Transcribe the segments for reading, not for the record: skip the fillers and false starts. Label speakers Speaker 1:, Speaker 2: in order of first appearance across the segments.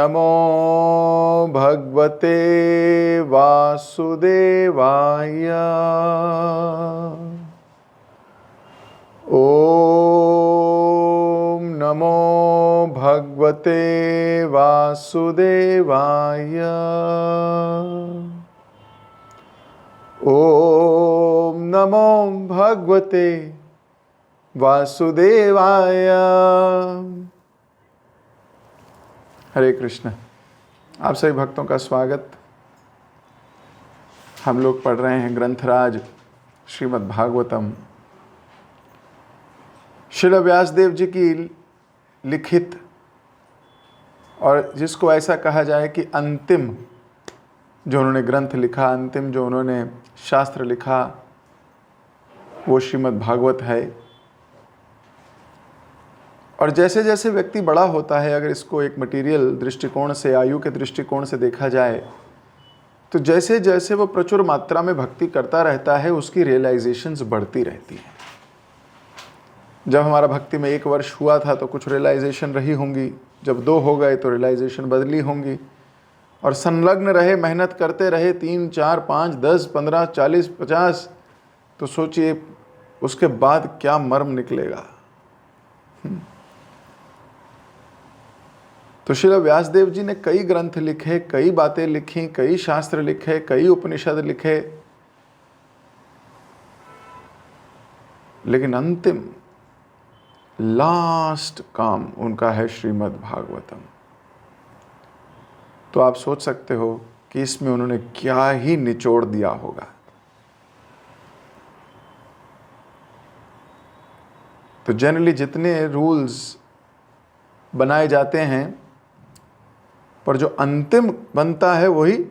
Speaker 1: नमो भगवते वासुदेवाय। ओम नमो भगवते वासुदेवाय। ओम नमो भगवते वासुदेवाय। हरे कृष्ण। आप सभी भक्तों का स्वागत। हम लोग पढ़ रहे हैं ग्रंथराज श्रीमद् भागवतम, श्रील व्यासदेव जी की लिखित, और जिसको ऐसा कहा जाए कि अंतिम जो उन्होंने ग्रंथ लिखा, अंतिम जो उन्होंने शास्त्र लिखा, वो श्रीमद् भागवत है। और जैसे जैसे व्यक्ति बड़ा होता है, अगर इसको एक मटेरियल दृष्टिकोण से, आयु के दृष्टिकोण से देखा जाए, तो जैसे जैसे वो प्रचुर मात्रा में भक्ति करता रहता है, उसकी रियलाइजेशंस बढ़ती रहती हैं। जब हमारा भक्ति में 1 वर्ष हुआ था तो कुछ रियलाइजेशन रही होंगी, जब 2 हो गए तो रियलाइजेशन बदली होंगी, और संलग्न रहे, मेहनत करते रहे 3, 4, 5, 10, 15, 40, 50, तो सोचिए उसके बाद क्या मर्म निकलेगा। तो श्रील व्यासदेव जी ने कई ग्रंथ लिखे, कई बातें लिखी, कई शास्त्र लिखे, कई उपनिषद लिखे, लेकिन अंतिम लास्ट काम उनका है श्रीमद् भागवतम। तो आप सोच सकते हो कि इसमें उन्होंने क्या ही निचोड़ दिया होगा। तो जनरली जितने रूल्स बनाए जाते हैं, पर जो अंतिम बनता है वही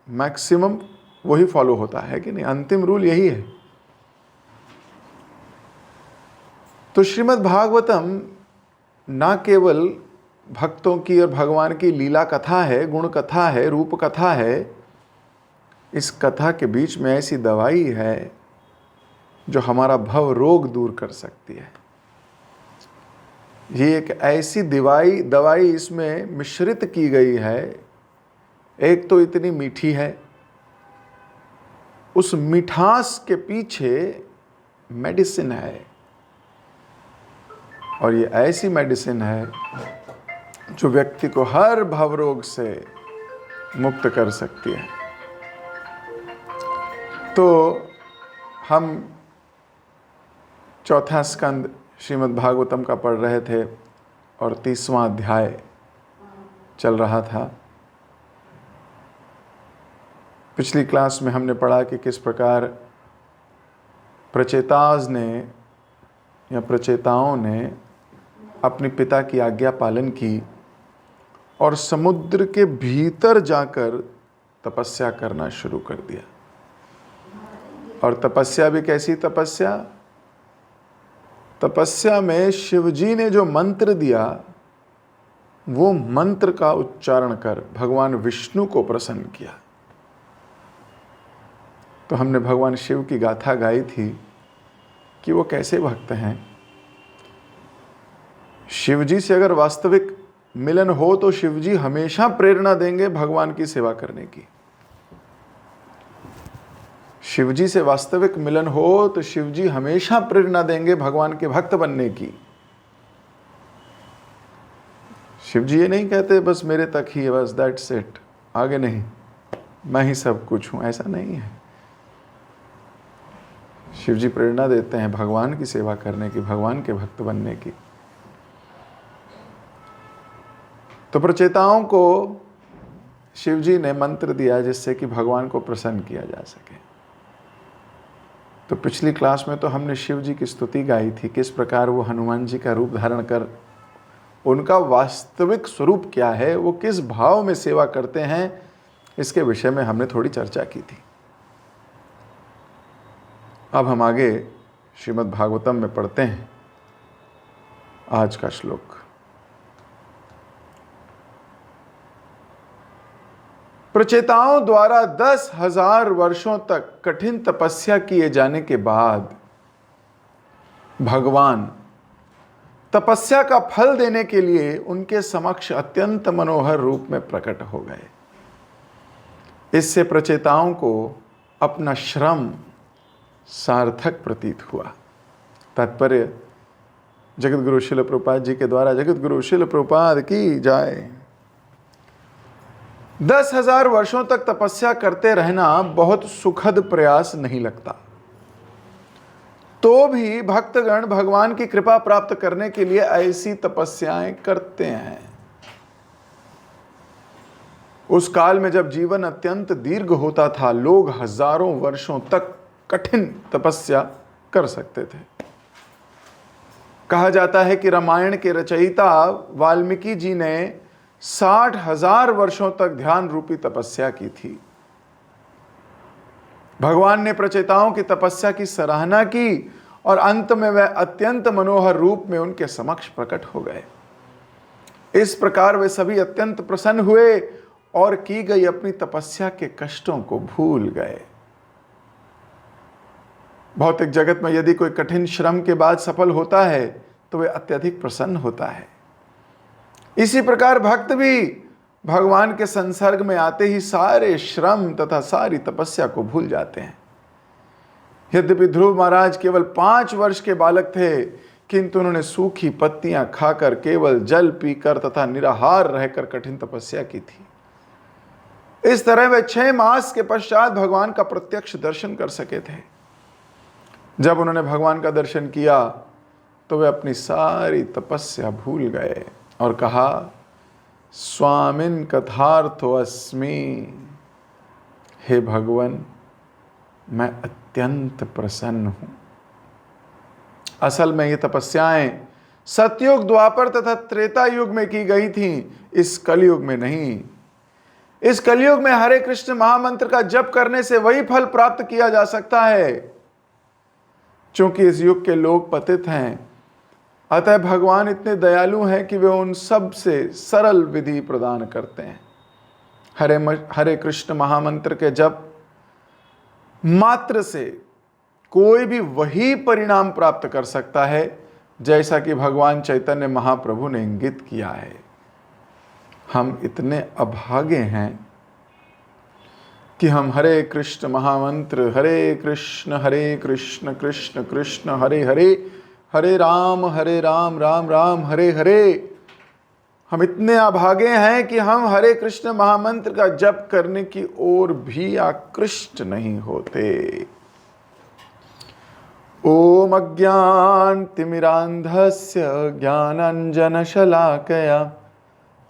Speaker 1: मैक्सिमम, वही फॉलो होता है कि नहीं। अंतिम रूल यही है। तो श्रीमद् भागवतम ना केवल भक्तों की और भगवान की लीला कथा है, गुण कथा है, रूप कथा है, इस कथा के बीच में ऐसी दवाई है जो हमारा भव रोग दूर कर सकती है। ये एक ऐसी दवाई इसमें मिश्रित की गई है। एक तो इतनी मीठी है, उस मिठास के पीछे मेडिसिन है, और ये ऐसी मेडिसिन है जो व्यक्ति को हर भवरोग से मुक्त कर सकती है। तो हम 4था स्कंद श्रीमद् भागवतम का पढ़ रहे थे, और 30वां अध्याय चल रहा था। पिछली क्लास में हमने पढ़ा कि किस प्रकार प्रचेताओं ने अपने पिता की आज्ञा पालन की और समुद्र के भीतर जाकर तपस्या करना शुरू कर दिया। और तपस्या भी कैसी तपस्या? तपस्या में शिवजी ने जो मंत्र दिया, वो मंत्र का उच्चारण कर भगवान विष्णु को प्रसन्न किया। तो हमने भगवान शिव की गाथा गाई थी कि वो कैसे भक्त हैं। शिवजी से अगर वास्तविक मिलन हो तो शिवजी हमेशा प्रेरणा देंगे भगवान की सेवा करने की। शिवजी से वास्तविक मिलन हो तो शिवजी हमेशा प्रेरणा देंगे भगवान के भक्त बनने की। शिवजी ये नहीं कहते बस मेरे तक ही है, बस दैट्स इट, आगे नहीं, मैं ही सब कुछ हूं, ऐसा नहीं है। शिवजी प्रेरणा देते हैं भगवान की सेवा करने की, भगवान के भक्त बनने की। तो प्रचेताओं को शिवजी ने मंत्र दिया जिससे कि भगवान को प्रसन्न किया जा सके। तो पिछली क्लास में तो हमने शिव जी की स्तुति गाई थी, किस प्रकार वो हनुमान जी का रूप धारण कर उनका वास्तविक स्वरूप क्या है, वो किस भाव में सेवा करते हैं, इसके विषय में हमने थोड़ी चर्चा की थी। अब हम आगे श्रीमद् भागवतम में पढ़ते हैं आज का श्लोक। प्रचेताओं द्वारा 10,000 वर्षों तक कठिन तपस्या किए जाने के बाद भगवान तपस्या का फल देने के लिए उनके समक्ष अत्यंत मनोहर रूप में प्रकट हो गए। इससे प्रचेताओं को अपना श्रम सार्थक प्रतीत हुआ। तात्पर्य जगत गुरु शिल प्रभुपाद जी के द्वारा जगत गुरु शिल प्रभुपाद की जाए। 10,000 वर्षों तक तपस्या करते रहना बहुत सुखद प्रयास नहीं लगता, तो भी भक्तगण भगवान की कृपा प्राप्त करने के लिए ऐसी तपस्याएं करते हैं। उस काल में जब जीवन अत्यंत दीर्घ होता था, लोग हजारों वर्षों तक कठिन तपस्या कर सकते थे। कहा जाता है कि रामायण के रचयिता वाल्मीकि जी ने 60,000 वर्षों तक ध्यान रूपी तपस्या की थी। भगवान ने प्रचेताओं की तपस्या की सराहना की और अंत में वह अत्यंत मनोहर रूप में उनके समक्ष प्रकट हो गए। इस प्रकार वे सभी अत्यंत प्रसन्न हुए और की गई अपनी तपस्या के कष्टों को भूल गए। भौतिक जगत में यदि कोई कठिन श्रम के बाद सफल होता है तो वे अत्यधिक प्रसन्न होता है। इसी प्रकार भक्त भी भगवान के संसर्ग में आते ही सारे श्रम तथा सारी तपस्या को भूल जाते हैं। यद्यपि ध्रुव महाराज केवल 5 वर्ष के बालक थे, किंतु उन्होंने सूखी पत्तियां खाकर, केवल जल पीकर तथा निराहार रहकर कठिन तपस्या की थी। इस तरह वे 6 मास के पश्चात भगवान का प्रत्यक्ष दर्शन कर सके थे। जब उन्होंने भगवान का दर्शन किया तो वे अपनी सारी तपस्या भूल गए और कहा, स्वामिन कथार्थो अस्मि। हे भगवान, मैं अत्यंत प्रसन्न हूं। असल में ये तपस्याएं सतयुग, द्वापर तथा त्रेता युग में की गई थीं, इस कलयुग में नहीं। इस कलयुग में हरे कृष्ण महामंत्र का जप करने से वही फल प्राप्त किया जा सकता है। चूंकि इस युग के लोग पतित हैं, अतः भगवान इतने दयालु हैं कि वे उन सब से सरल विधि प्रदान करते हैं। हरे कृष्ण महामंत्र के जप मात्र से कोई भी वही परिणाम प्राप्त कर सकता है जैसा कि भगवान चैतन्य महाप्रभु ने इंगित किया है। हम इतने अभागे हैं कि हम हरे कृष्ण महामंत्र हरे कृष्ण कृष्ण कृष्ण हरे हरे, हरे राम राम राम हरे हरे, हम इतने अभागे हैं कि हम हरे कृष्ण महामंत्र का जप करने की ओर भी आकृष्ट नहीं होते। ओम अज्ञानतिमिरान्धस्य ज्ञानाञ्जनशलाकया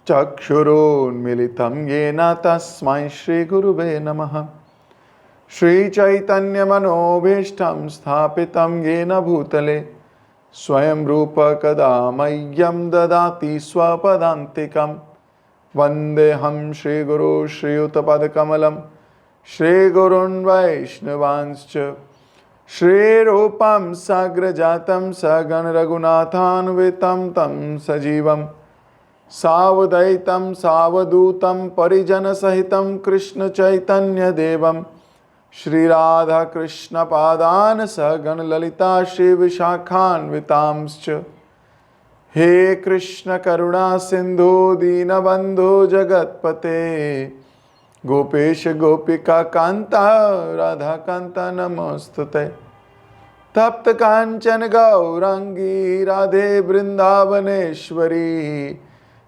Speaker 1: चक्षुरोन्मीलितं येन तस्मै श्रीगुरुवे नमः। श्रीचैतन्यमनोभीष्टं स्थापितं येन भूतले स्वयं रूप कदा मह्यं ददाति स्वपदान्तिकं। वन्देऽहं श्रीगुरो श्रीयुतपदकमलं श्रीगुरून् वैष्णवांश्च श्रीरूपं साग्रजातं सगण रघुनाथान्वितं तं सजीवं सावधैतं सावधूतं परिजनसहितं कृष्ण चैतन्यदेवं श्री राधा कृष्ण पादान सगण ललिता श्री विशाखान्वितांश्च। हे कृष्ण करुणा सिंधु दीनबंधु जगतपते गोपेश गोपिका कांता राधा कांता नमोस्तुते। तप्त कांचन गौरांगी राधे वृंदावनेश्वरी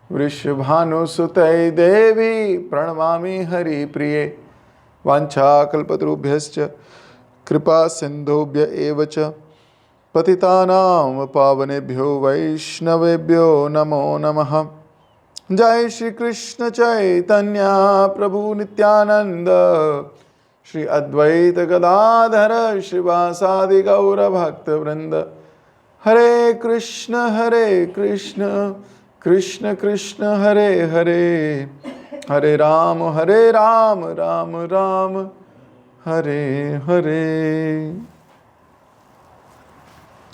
Speaker 1: वृषभानुसुते देवी प्रणमामि हरिप्रिये। वाञ्छाकल्पतरुभ्यश्च कृपा सिन्धुभ्य एव च पतितानां पावनेभ्यो वैष्णवेभ्यो नमो नमः। जय श्री कृष्ण चैतन्य प्रभु नित्यानंद श्री अद्वैत गदाधर श्रीवासादि गौर भक्त वृंद। हरे कृष्ण कृष्ण कृष्ण हरे हरे, हरे राम राम राम हरे हरे।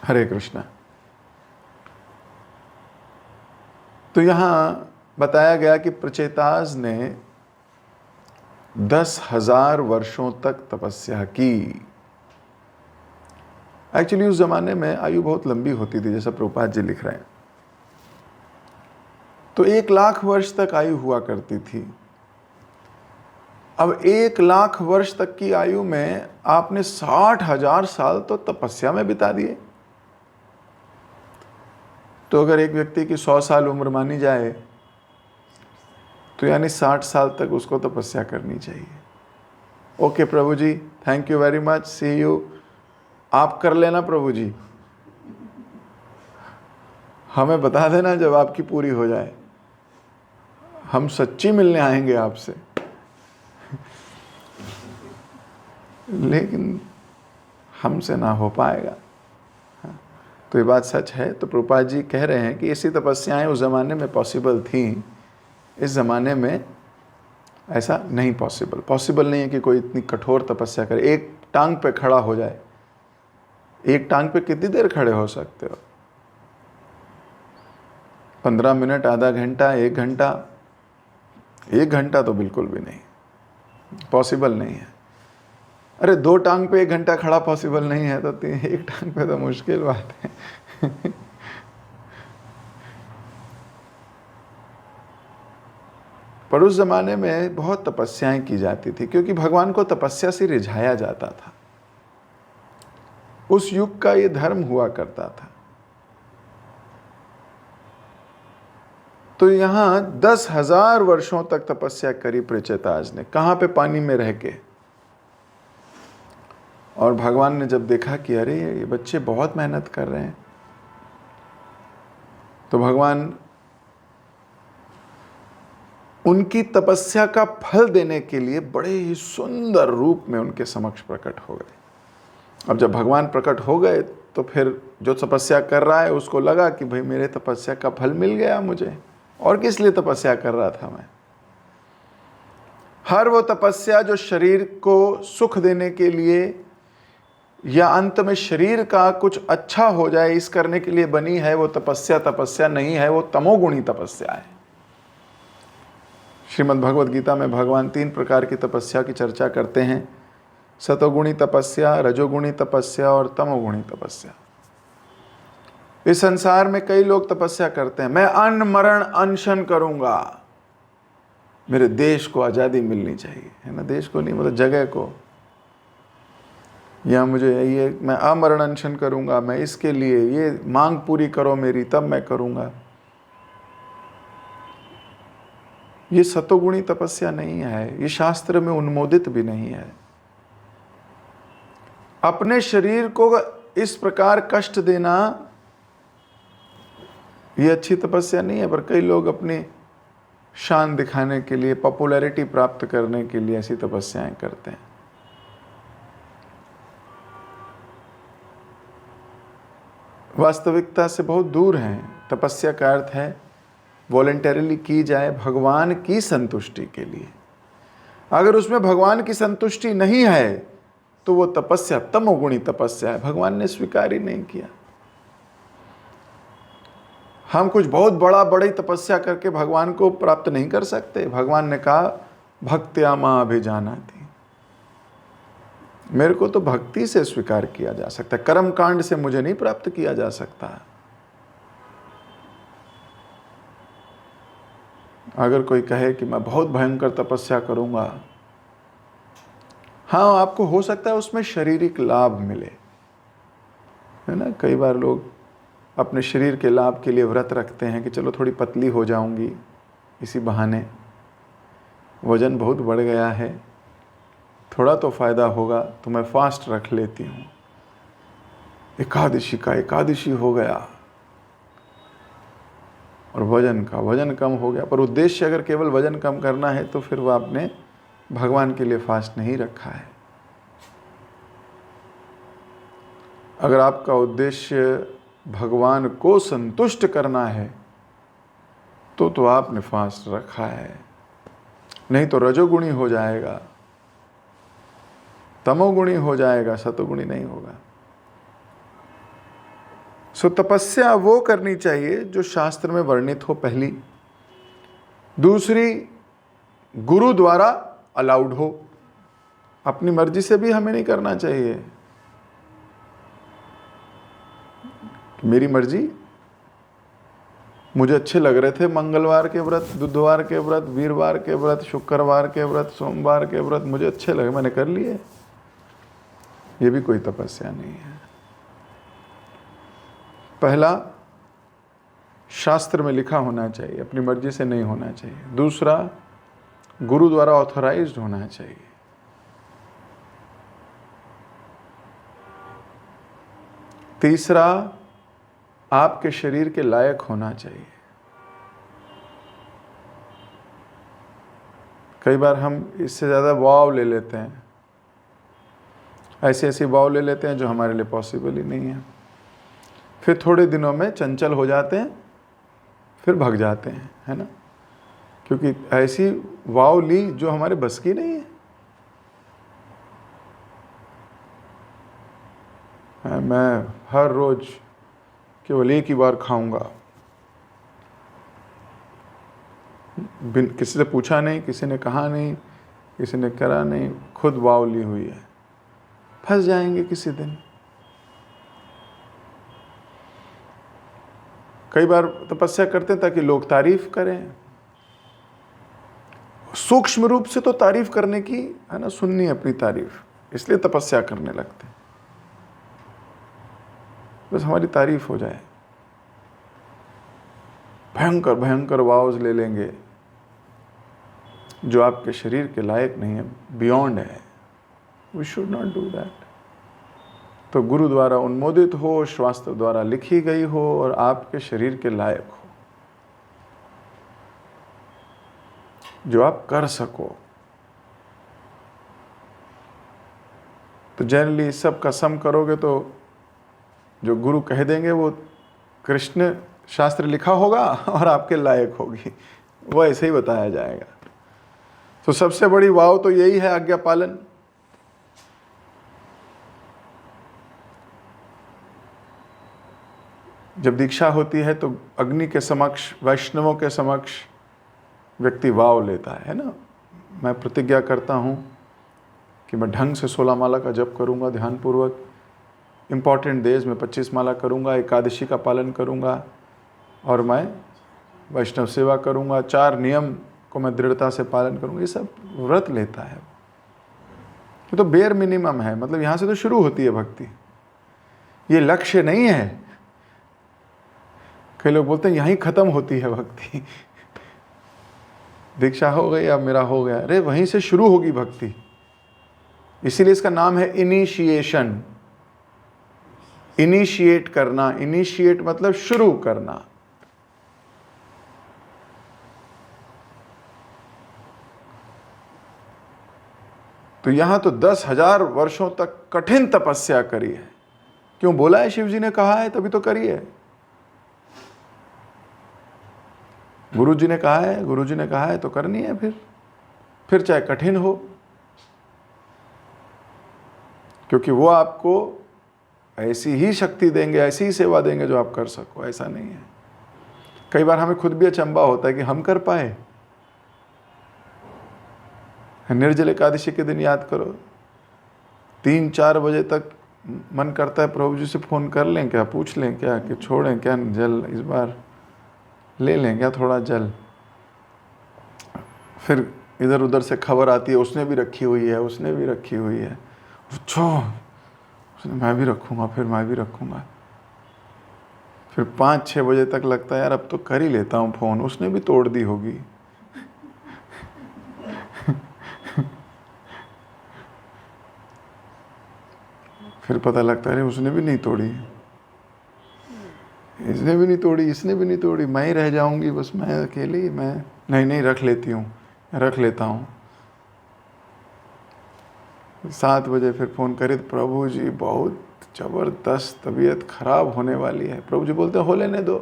Speaker 1: हरे कृष्ण। तो यहाँ बताया गया कि प्रचेताज ने 10,000 वर्षों तक तपस्या की। एक्चुअली उस जमाने में आयु बहुत लंबी होती थी, जैसा प्रभुपाद जी लिख रहे हैं। तो 1,00,000 वर्ष तक आयु हुआ करती थी। अब 1,00,000 वर्ष तक की आयु में आपने 60,000 साल तो तपस्या में बिता दिए। तो अगर एक व्यक्ति की 100 साल उम्र मानी जाए तो यानी 60 साल तक उसको तपस्या करनी चाहिए। Okay Prabhu ji, thank you very much, see you. आप कर लेना प्रभु जी, हमें बता देना जब आपकी पूरी हो जाए, हम सच्ची मिलने आएंगे आपसे। लेकिन हमसे ना हो पाएगा। तो ये बात सच है। तो प्रभुपाद जी कह रहे हैं कि ऐसी तपस्याएं उस ज़माने में पॉसिबल थीं, इस ज़माने में ऐसा नहीं पॉसिबल नहीं है कि कोई इतनी कठोर तपस्या करे, एक टांग पे खड़ा हो जाए। एक टांग पे कितनी देर खड़े हो सकते हो? 15 मिनट, आधा घंटा, 1 घंटा? 1 घंटा तो बिल्कुल भी नहीं, पॉसिबल नहीं है। अरे 2 टांग पे 1 घंटा खड़ा पॉसिबल नहीं है तो 1 टांग पे तो मुश्किल बात है। पर उस जमाने में बहुत तपस्याएं की जाती थी, क्योंकि भगवान को तपस्या से रिझाया जाता था। उस युग का ये धर्म हुआ करता था। तो यहां 10,000 वर्षों तक तपस्या करी पृचेताज ने, कहां पे? पानी में रह के। और भगवान ने जब देखा कि अरे ये बच्चे बहुत मेहनत कर रहे हैं, तो भगवान उनकी तपस्या का फल देने के लिए बड़े ही सुंदर रूप में उनके समक्ष प्रकट हो गए। अब जब भगवान प्रकट हो गए तो फिर जो तपस्या कर रहा है उसको लगा कि भाई मेरे तपस्या का फल मिल गया मुझे, और किस लिए तपस्या कर रहा था मैं? हर वो तपस्या जो शरीर को सुख देने के लिए या अंत में शरीर का कुछ अच्छा हो जाए इस करने के लिए बनी है, वो तपस्या नहीं है, वो तमोगुणी तपस्या है। श्रीमद् भगवद गीता में भगवान 3 प्रकार की तपस्या की चर्चा करते हैं: सतोगुणी तपस्या, रजोगुणी तपस्या और तमोगुणी तपस्या। इस संसार में कई लोग तपस्या करते हैं, मैं अन्न मरण अनशन करूंगा, मेरे देश को आज़ादी मिलनी चाहिए, है ना? देश को नहीं, मतलब जगह को, या मुझे ये मैं अमरण अनशन करूंगा, मैं इसके लिए ये मांग पूरी करो मेरी, तब मैं करूंगा। ये सतोगुणी तपस्या नहीं है, ये शास्त्र में उन्मोदित भी नहीं है। अपने शरीर को इस प्रकार कष्ट देना ये अच्छी तपस्या नहीं है। पर कई लोग अपनी शान दिखाने के लिए, पॉपुलैरिटी प्राप्त करने के लिए ऐसी तपस्याएं करते हैं। वास्तविकता से बहुत दूर हैं। तपस्या का अर्थ है वॉलेंटरीली की जाए भगवान की संतुष्टि के लिए। अगर उसमें भगवान की संतुष्टि नहीं है तो वो तपस्या तमोगुणी तपस्या है, भगवान ने स्वीकार ही नहीं किया। हम कुछ बहुत बड़ी तपस्या करके भगवान को प्राप्त नहीं कर सकते। भगवान ने कहा भक्त्या मां अभिजानाति, मेरे को तो भक्ति से स्वीकार किया जा सकता है, कर्म कांड से मुझे नहीं प्राप्त किया जा सकता। अगर कोई कहे कि मैं बहुत भयंकर तपस्या करूंगा, हाँ आपको हो सकता है उसमें शारीरिक लाभ मिले, है ना? कई बार लोग अपने शरीर के लाभ के लिए व्रत रखते हैं कि चलो थोड़ी पतली हो जाऊंगी, इसी बहाने वजन बहुत बढ़ गया है, थोड़ा तो फायदा होगा तो मैं फास्ट रख लेती हूँ, एकादशी हो गया और वजन कम हो गया। पर उद्देश्य अगर केवल वजन कम करना है तो फिर वह आपने भगवान के लिए फास्ट नहीं रखा है। अगर आपका उद्देश्य भगवान को संतुष्ट करना है तो आपने फास्ट रखा है, नहीं तो रजोगुणी हो जाएगा, तमोगुणी हो जाएगा, सतोगुणी नहीं होगा। सो तपस्या वो करनी चाहिए जो शास्त्र में वर्णित हो, पहली। दूसरी, गुरु द्वारा अलाउड हो। अपनी मर्जी से भी हमें नहीं करना चाहिए। मेरी मर्जी मुझे अच्छे लग रहे थे मंगलवार के व्रत, बुधवार के व्रत, वीरवार के व्रत, शुक्रवार के व्रत, सोमवार के व्रत मुझे अच्छे लगे, मैंने कर लिए। ये भी कोई तपस्या नहीं है। पहला, शास्त्र में लिखा होना चाहिए, अपनी मर्जी से नहीं होना चाहिए। दूसरा, गुरु द्वारा ऑथराइज्ड होना चाहिए। तीसरा, आपके शरीर के लायक होना चाहिए। कई बार हम इससे ज़्यादा वाव ले लेते हैं, ऐसी ऐसी वाव ले लेते हैं जो हमारे लिए पॉसिबल ही नहीं है। फिर थोड़े दिनों में चंचल हो जाते हैं, फिर भाग जाते हैं, है ना, क्योंकि ऐसी वाव ली जो हमारे बस की नहीं है। मैं हर रोज केवल एक ही बार खाऊंगा, किसी से पूछा नहीं, किसी ने कहा नहीं, किसी ने करा नहीं, खुद वाव ली हुई है। फंस जाएंगे किसी दिन। कई बार तपस्या करते हैं ताकि लोग तारीफ करें। सूक्ष्म रूप से तो तारीफ करने की है ना, सुननी है अपनी तारीफ, इसलिए तपस्या करने लगते हैं। बस हमारी तारीफ हो जाए। भयंकर भयंकर वाव्स ले लेंगे जो आपके शरीर के लायक नहीं है, बियॉन्ड है। We should not do that. तो गुरु द्वारा उन्मोदित हो, शास्त्र द्वारा लिखी गई हो और आपके शरीर के लायक हो, जो आप कर सको। तो जनरली सब का सम करोगे तो जो गुरु कह देंगे वो कृष्ण शास्त्र लिखा होगा और आपके लायक होगी, वो ऐसे ही बताया जाएगा। तो सबसे बड़ी वाव तो यही है, आज्ञा पालन। जब दीक्षा होती है तो अग्नि के समक्ष, वैष्णवों के समक्ष व्यक्ति वाव लेता है ना। मैं प्रतिज्ञा करता हूँ कि मैं ढंग से 16 माला का जप करूँगा ध्यानपूर्वक, इम्पॉर्टेंट डेज में 25 माला करूँगा, एकादशी का पालन करूँगा और मैं वैष्णव सेवा करूँगा, 4 नियम को मैं दृढ़ता से पालन करूँगा। ये सब व्रत लेता है। ये तो बेयर मिनिमम है, मतलब यहाँ से तो शुरू होती है भक्ति, ये लक्ष्य नहीं है। कई लोग बोलते हैं यहीं ख़त्म होती है भक्ति, दीक्षा हो गई अब मेरा हो गया। अरे वहीं से शुरू होगी भक्ति, इसीलिए इसका नाम है इनिशिएशन। इनिशिएट करना, इनिशिएट मतलब शुरू करना। तो यहां तो 10,000 वर्षों तक कठिन तपस्या करी है। क्यों बोला है? शिव जी ने कहा है तभी तो करी है। गुरु जी ने कहा है, गुरु जी ने कहा है तो करनी है। फिर चाहे कठिन हो, क्योंकि वो आपको ऐसी ही शक्ति देंगे, ऐसी ही सेवा देंगे जो आप कर सको। ऐसा नहीं है। कई बार हमें खुद भी अचंभा होता है कि हम कर पाए। निर्जल एकादशी के दिन याद करो, 3-4 बजे तक मन करता है प्रभु जी से फ़ोन कर लें क्या, पूछ लें क्या कि छोड़ें क्या जल, इस बार ले लें क्या थोड़ा जल। फिर इधर उधर से खबर आती है उसने भी रखी हुई है, उसने भी रखी हुई है, मैं भी रखूँगा, फिर मैं भी रखूँगा। फिर 5-6 बजे तक लगता है यार अब तो कर ही लेता हूँ फ़ोन, उसने भी तोड़ दी होगी। फिर पता लगता है उसने भी नहीं तोड़ी, इसने भी नहीं तोड़ी, इसने भी नहीं तोड़ी, मैं ही रह जाऊंगी बस, मैं अकेली। मैं नहीं रख लेती हूँ, रख लेता हूँ। 7 बजे फिर फ़ोन करे तो प्रभु जी बहुत ज़बरदस्त तबीयत खराब होने वाली है। प्रभु जी बोलते हो लेने दो,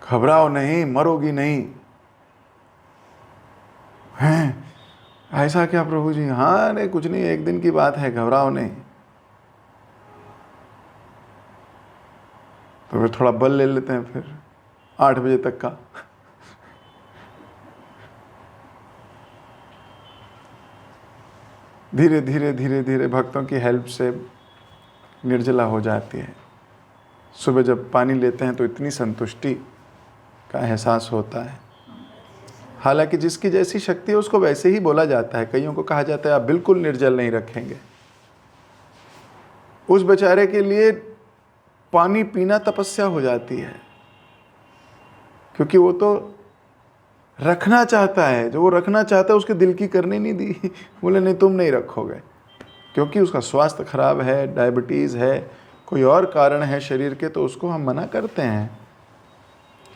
Speaker 1: घबराओ नहीं, मरोगी नहीं। हैं ऐसा क्या प्रभु जी? हाँ नहीं कुछ नहीं, एक दिन की बात है, घबराओ नहीं। तो फिर थोड़ा बल ले लेते हैं, फिर 8 बजे तक का। धीरे धीरे धीरे धीरे भक्तों की हेल्प से निर्जला हो जाती है। सुबह जब पानी लेते हैं तो इतनी संतुष्टि का एहसास होता है। हालांकि जिसकी जैसी शक्ति है उसको वैसे ही बोला जाता है। कईयों को कहा जाता है आप बिल्कुल निर्जल नहीं रखेंगे। उस बेचारे के लिए पानी पीना तपस्या हो जाती है, क्योंकि वो तो रखना चाहता है, जो वो रखना चाहता है उसके दिल की करनी नहीं दी। बोले नहीं तुम नहीं रखोगे, क्योंकि उसका स्वास्थ्य खराब है, डायबिटीज़ है, कोई और कारण है शरीर के, तो उसको हम मना करते हैं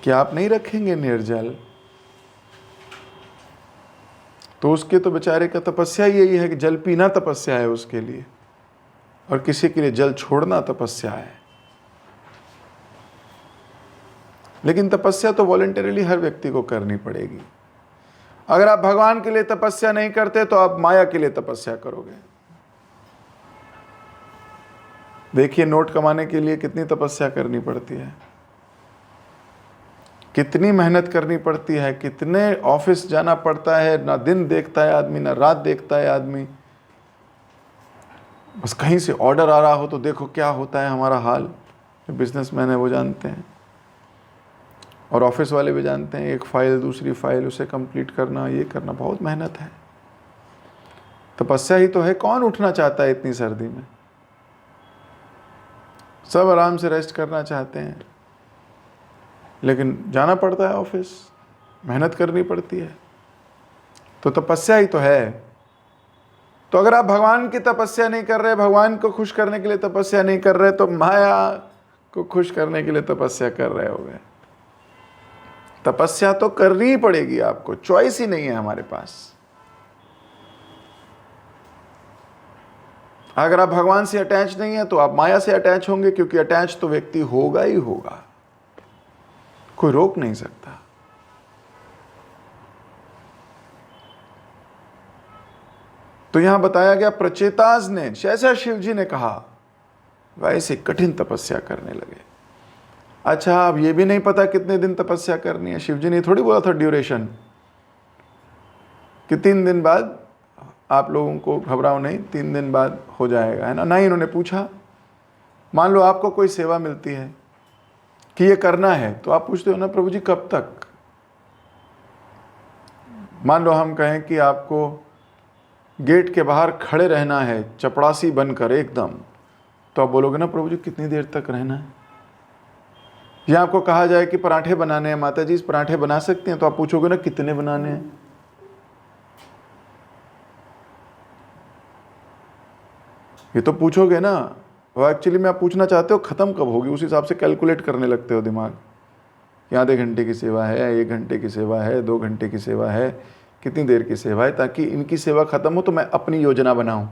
Speaker 1: कि आप नहीं रखेंगे निर्जल। तो उसके तो बेचारे का तपस्या यही है कि जल पीना तपस्या है उसके लिए, और किसी के लिए जल छोड़ना तपस्या है। लेकिन तपस्या तो वॉलंटरीली हर व्यक्ति को करनी पड़ेगी। अगर आप भगवान के लिए तपस्या नहीं करते तो आप माया के लिए तपस्या करोगे। देखिए नोट कमाने के लिए कितनी तपस्या करनी पड़ती है, कितनी मेहनत करनी पड़ती है, कितने ऑफिस जाना पड़ता है, ना दिन देखता है आदमी ना रात देखता है आदमी। बस कहीं से ऑर्डर आ रहा हो तो देखो क्या होता है हमारा हाल। जो बिजनेसमैन है वो जानते हैं, और ऑफिस वाले भी जानते हैं। एक फाइल दूसरी फाइल उसे कंप्लीट करना, ये करना बहुत मेहनत है। तपस्या ही तो है। कौन उठना चाहता है इतनी सर्दी में? सब आराम से रेस्ट करना चाहते हैं, लेकिन जाना पड़ता है ऑफिस, मेहनत करनी पड़ती है। तो तपस्या ही तो है। तो अगर आप भगवान की तपस्या नहीं कर रहे, भगवान को खुश करने के लिए तपस्या नहीं कर रहे, तो माया को खुश करने के लिए तपस्या कर रहे होगे। तपस्या तो करनी ही पड़ेगी आपको, चॉइस ही नहीं है हमारे पास। अगर आप भगवान से अटैच नहीं है तो आप माया से अटैच होंगे, क्योंकि अटैच तो व्यक्ति होगा ही होगा, कोई रोक नहीं सकता। तो यहां बताया गया प्रचेताज ने, जैसा शिव जी ने कहा वैसे कठिन तपस्या करने लगे। अच्छा, अब ये भी नहीं पता कितने दिन तपस्या करनी है। शिव जी ने थोड़ी बोला था ड्यूरेशन कि 3 दिन बाद, आप लोगों को घबराओ नहीं, 3 दिन बाद हो जाएगा, है ना। नहीं, इन्होंने पूछा, मान लो आपको कोई सेवा मिलती है कि ये करना है, तो आप पूछते हो ना प्रभु जी कब तक। मान लो हम कहें कि आपको गेट के बाहर खड़े रहना है चपड़ासी बनकर एकदम, तो आप बोलोगे ना प्रभु जी कितनी देर तक रहना है। या आपको कहा जाए कि पराठे बनाने हैं, माता जी इस पराठे बना सकते हैं, तो आप पूछोगे ना कितने बनाने हैं। ये तो पूछोगे ना। वो एक्चुअली में आप पूछना चाहते हो खत्म कब होगी, उस हिसाब से कैलकुलेट करने लगते हो दिमाग। यहाँ आधे घंटे की सेवा है, 1 घंटे की सेवा है, 2 घंटे की सेवा है, कितनी देर की सेवा है, ताकि इनकी सेवा खत्म हो तो मैं अपनी योजना बनाऊं।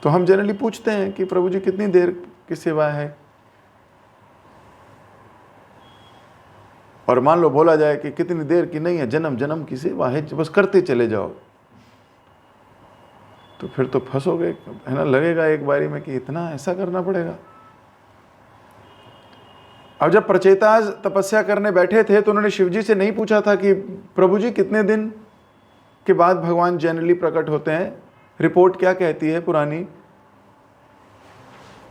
Speaker 1: तो हम जनरली पूछते हैं कि प्रभु जी कितनी देर की सेवा है, और मान लो बोला जाए कि कितनी देर की नहीं है, जन्म जन्म की सेवा है, बस करते चले जाओ, तो फिर तो फंसोगे, है ना। लगेगा एक बारी में कि इतना ऐसा करना पड़ेगा। अब जब प्रचेताज तपस्या करने बैठे थे तो उन्होंने शिवजी से नहीं पूछा था कि प्रभु जी कितने दिन के बाद भगवान जनरली प्रकट होते हैं, रिपोर्ट क्या कहती है पुरानी,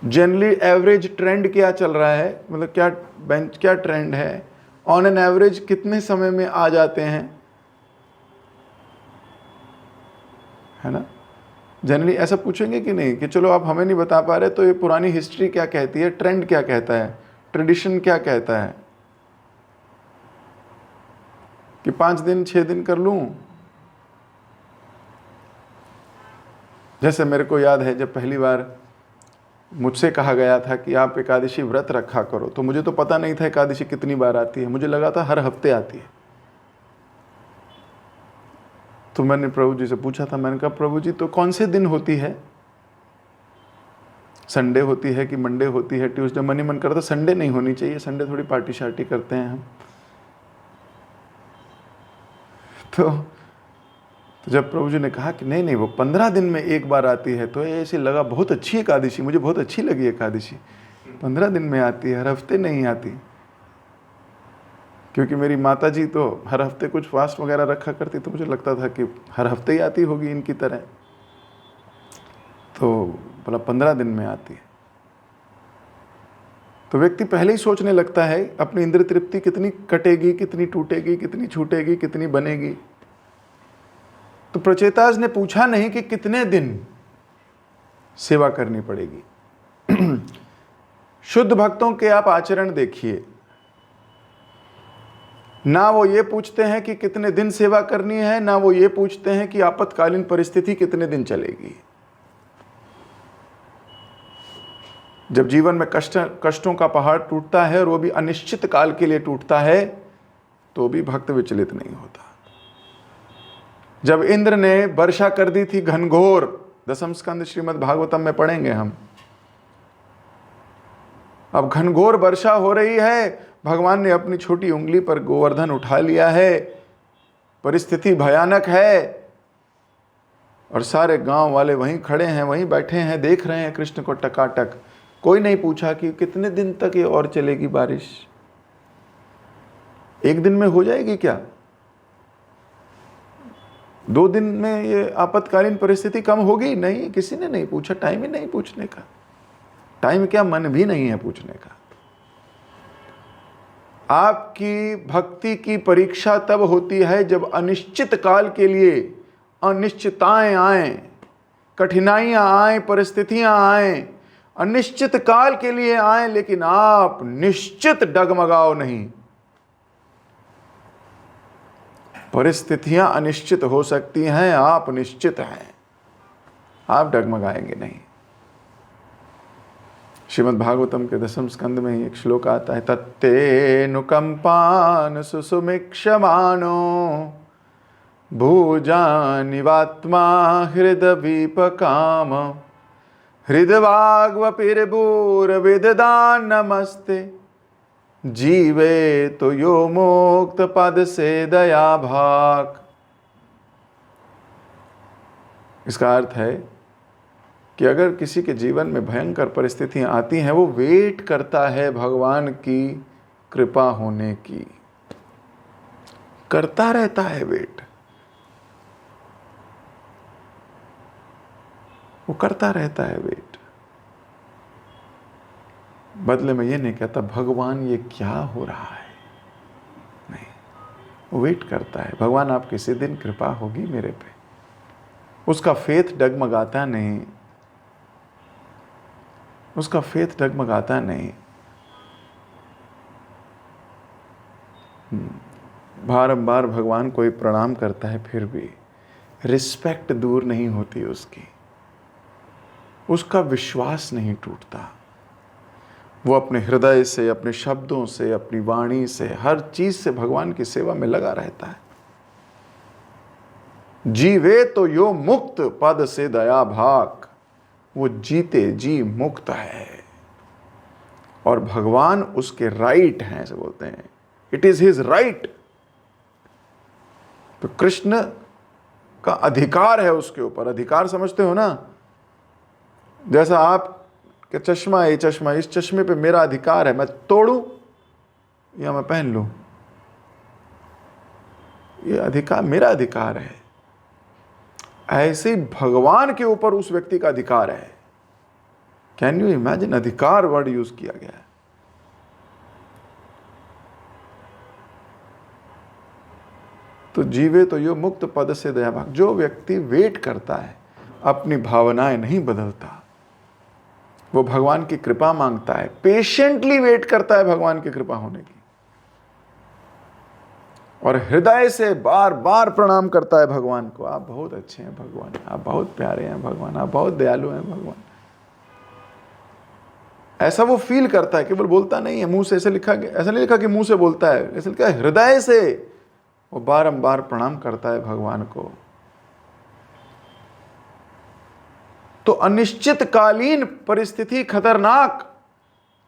Speaker 1: जनरली एवरेज ट्रेंड क्या चल रहा है, मतलब क्या बेंच क्या ट्रेंड है, ऑन एन एवरेज कितने समय में आ जाते हैं, है ना। जनरली ऐसा पूछेंगे कि नहीं कि चलो आप हमें नहीं बता पा रहे तो ये पुरानी हिस्ट्री क्या कहती है, ट्रेंड क्या कहता है, ट्रेडिशन क्या कहता है कि 5 दिन 6 दिन कर लूं। जैसे मेरे को याद है जब पहली बार मुझसे कहा गया था कि आप एकादशी व्रत रखा करो, तो मुझे तो पता नहीं था एकादशी कितनी बार आती है, मुझे लगा था हर हफ्ते आती है। तो मैंने प्रभु जी से पूछा था, मैंने कहा प्रभु जी तो कौन से दिन होती है, संडे होती है कि मंडे होती है, ट्यूसडे। मन करता संडे नहीं होनी चाहिए, संडे थोड़ी पार्टी शार्टी करते हैं हम। तो जब प्रभु जी ने कहा कि नहीं नहीं वो 15 दिन में एक बार आती है, तो ऐसे लगा बहुत अच्छी एकादशी, मुझे बहुत अच्छी लगी एकादशी। 15 दिन में आती है, हर हफ्ते नहीं आती। क्योंकि मेरी माता जी तो हर हफ्ते कुछ फास्ट वगैरह रखा करती, तो मुझे लगता था कि हर हफ्ते ही आती होगी इनकी तरह। तो बोला 15 दिन में आती है। तो व्यक्ति पहले ही सोचने लगता है अपनी इंद्र तृप्ति कितनी कटेगी, कितनी टूटेगी, कितनी छूटेगी, कितनी बनेगी। तो प्रचेताज ने पूछा नहीं कि कितने दिन सेवा करनी पड़ेगी। शुद्ध भक्तों के आप आचरण देखिए, ना वो ये पूछते हैं कि कितने दिन सेवा करनी है, ना वो ये पूछते हैं कि आपातकालीन परिस्थिति कितने दिन चलेगी। जब जीवन में कष्टों का पहाड़ टूटता है और वो भी अनिश्चित काल के लिए टूटता है, तो भी भक्त विचलित नहीं होता। जब इंद्र ने वर्षा कर दी थी घनघोर, दसम स्कंद श्रीमद् भागवतम में पढ़ेंगे हम, अब घनघोर वर्षा हो रही है, भगवान ने अपनी छोटी उंगली पर गोवर्धन उठा लिया है, परिस्थिति भयानक है, और सारे गांव वाले वहीं खड़े हैं, वहीं बैठे हैं, देख रहे हैं कृष्ण को टकाटक। कोई नहीं पूछा कि कितने दिन तक ये और चलेगी बारिश, एक दिन में हो जाएगी क्या, 2 दिन में ये आपातकालीन परिस्थिति कम होगी? नहीं, किसी ने नहीं पूछा। टाइम ही नहीं पूछने का, टाइम क्या, मन भी नहीं है पूछने का। आपकी भक्ति की परीक्षा तब होती है जब अनिश्चित काल के लिए अनिश्चितताएं आए, कठिनाइयां आए, परिस्थितियां आए, अनिश्चित काल के लिए आए, लेकिन आप निश्चित डगमगाओ नहीं। परिस्थितियां अनिश्चित हो सकती हैं, आप निश्चित हैं, आप डगमगाएंगे नहीं। श्रीमद् भागवतम के 10वें स्कंद में ही एक श्लोक आता है, तत्तेऽनुकंपान् सुसुमिक्षमाणो भुजानिवात्मा हृदवीपकाम हृदवाग्वपिर्भूर्विददान् नमस्ते जीवे तो यो मुक्त पद से दया भाक। इसका अर्थ है कि अगर किसी के जीवन में भयंकर परिस्थितियां आती हैं, वो वेट करता है भगवान की कृपा होने की, करता रहता है वेट, वो करता रहता है वेट। बदले में ये नहीं कहता भगवान ये क्या हो रहा है, नहीं, वो वेट करता है भगवान आप किसी दिन कृपा होगी मेरे पे। उसका फेथ डगमगाता नहीं, उसका फेथ डगमगाता नहीं। बारंबार भगवान को प्रणाम करता है, फिर भी रिस्पेक्ट दूर नहीं होती उसकी, उसका विश्वास नहीं टूटता। वो अपने हृदय से, अपने शब्दों से, अपनी वाणी से, हर चीज से भगवान की सेवा में लगा रहता है। जीवे तो यो मुक्त पद से दया भाक, वो जीते जी मुक्त है और भगवान उसके राइट हैं, ऐसे बोलते हैं, इट इज हिज राइट। तो कृष्ण का अधिकार है उसके ऊपर। अधिकार समझते हो ना, जैसा आप कि चश्मा है, चश्मा, इस चश्मे पे मेरा अधिकार है, मैं तोड़ूं या मैं पहन लूं, ये अधिकार मेरा अधिकार है। ऐसे भगवान के ऊपर उस व्यक्ति का अधिकार है। कैन यू इमेजिन, अधिकार वर्ड यूज किया गया है। तो जीवे तो यो मुक्त पद से दया भाग। जो व्यक्ति वेट करता है, अपनी भावनाएं नहीं बदलता, वो भगवान की कृपा मांगता है, पेशेंटली वेट करता है भगवान की कृपा होने की, और हृदय से बार बार प्रणाम करता है भगवान को। आप बहुत अच्छे हैं भगवान, आप बहुत प्यारे हैं भगवान, आप बहुत दयालु हैं भगवान। ऐसा वो फील करता है, केवल बोलता नहीं है मुंह से। ऐसे लिखा, ऐसा नहीं लिखा कि मुंह से बोलता है, ऐसा लिखा है हृदय से वो बारंबार प्रणाम करता है भगवान को। तो अनिश्चितकालीन परिस्थिति खतरनाक,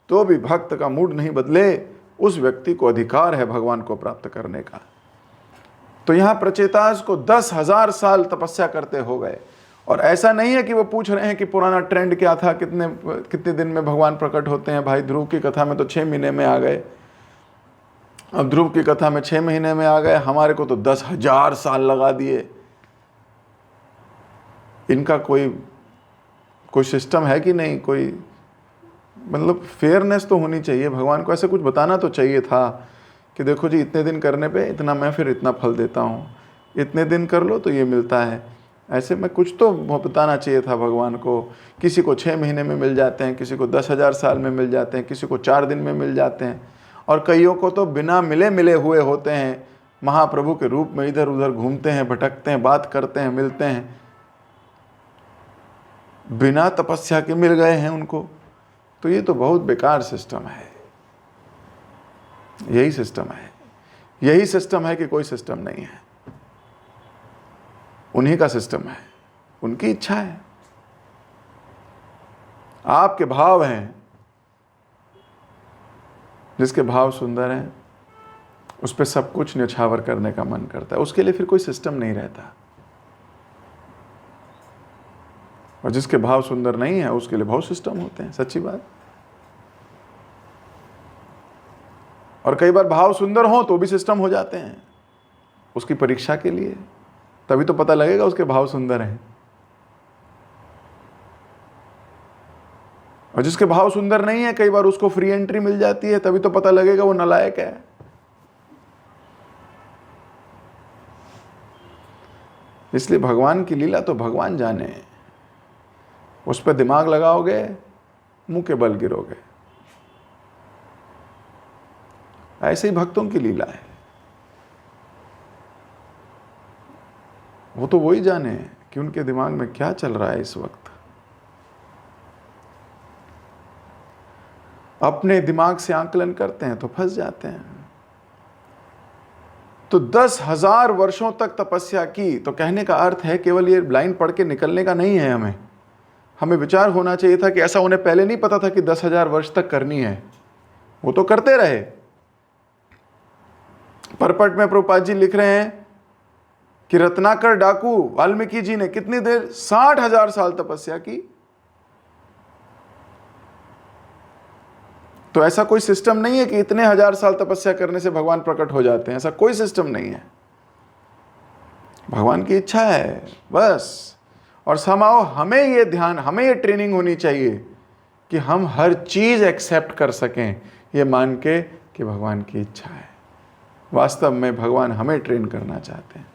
Speaker 1: तो भी भक्त का मूड नहीं बदले, उस व्यक्ति को अधिकार है भगवान को प्राप्त करने का। तो यहां प्रचेताज को 10,000 साल तपस्या करते हो गए। और ऐसा नहीं है कि वो पूछ रहे हैं कि पुराना ट्रेंड क्या था, कितने दिन में भगवान प्रकट होते हैं। भाई ध्रुव की कथा में तो 6 महीने में आ गए, अब ध्रुव की कथा में 6 महीने में आ गए, हमारे को तो 10,000 साल लगा दिए। इनका कोई कोई सिस्टम है कि नहीं, कोई मतलब फेयरनेस तो होनी चाहिए। भगवान को ऐसे कुछ बताना तो चाहिए था कि देखो जी इतने दिन करने पे इतना मैं फिर इतना फल देता हूँ, इतने दिन कर लो तो ये मिलता है। ऐसे में कुछ तो बताना चाहिए था भगवान को। किसी को 6 महीने में मिल जाते हैं, किसी को 10,000 साल में मिल जाते हैं, किसी को 4 दिन में मिल जाते हैं, और कईयों को तो बिना मिले हुए होते हैं, महाप्रभु के रूप में इधर उधर घूमते हैं, भटकते हैं, बात करते हैं, मिलते हैं, बिना तपस्या के मिल गए हैं उनको। तो ये तो बहुत बेकार सिस्टम है। यही सिस्टम है, यही सिस्टम है कि कोई सिस्टम नहीं है, उन्हीं का सिस्टम है, उनकी इच्छा है। आपके भाव हैं, जिसके भाव सुंदर हैं उस पर सब कुछ न्यौछावर करने का मन करता है, उसके लिए फिर कोई सिस्टम नहीं रहता। और जिसके भाव सुंदर नहीं है उसके लिए बहुत सिस्टम होते हैं, सच्ची बात। और कई बार भाव सुंदर हो तो भी सिस्टम हो जाते हैं उसकी परीक्षा के लिए, तभी तो पता लगेगा उसके भाव सुंदर हैं। और जिसके भाव सुंदर नहीं है कई बार उसको फ्री एंट्री मिल जाती है, तभी तो पता लगेगा वो नालायक है। इसलिए भगवान की लीला तो भगवान जाने, उस पर दिमाग लगाओगे मुंह के बल गिरोगे। ऐसे ही भक्तों की लीला है, वो तो वही जाने कि उनके दिमाग में क्या चल रहा है इस वक्त। अपने दिमाग से आकलन करते हैं तो फंस जाते हैं। तो 10,000 वर्षों तक तपस्या की, तो कहने का अर्थ है केवल ये लाइन पढ़ के निकलने का नहीं है। हमें विचार होना चाहिए था कि ऐसा उन्हें पहले नहीं पता था कि 10,000 वर्ष तक करनी है, वो तो करते रहे। परपट में प्रभुपाद जी लिख रहे हैं कि रत्नाकर डाकू वाल्मीकि जी ने कितनी देर, 60,000 साल तपस्या की। तो ऐसा कोई सिस्टम नहीं है कि इतने 1000 साल तपस्या करने से भगवान प्रकट हो जाते हैं, ऐसा कोई सिस्टम नहीं है। भगवान की इच्छा है बस। और समाओ हमें ये ध्यान, हमें ये ट्रेनिंग होनी चाहिए कि हम हर चीज एक्सेप्ट कर सकें, ये मान के कि भगवान की इच्छा है। वास्तव में भगवान हमें ट्रेन करना चाहते हैं।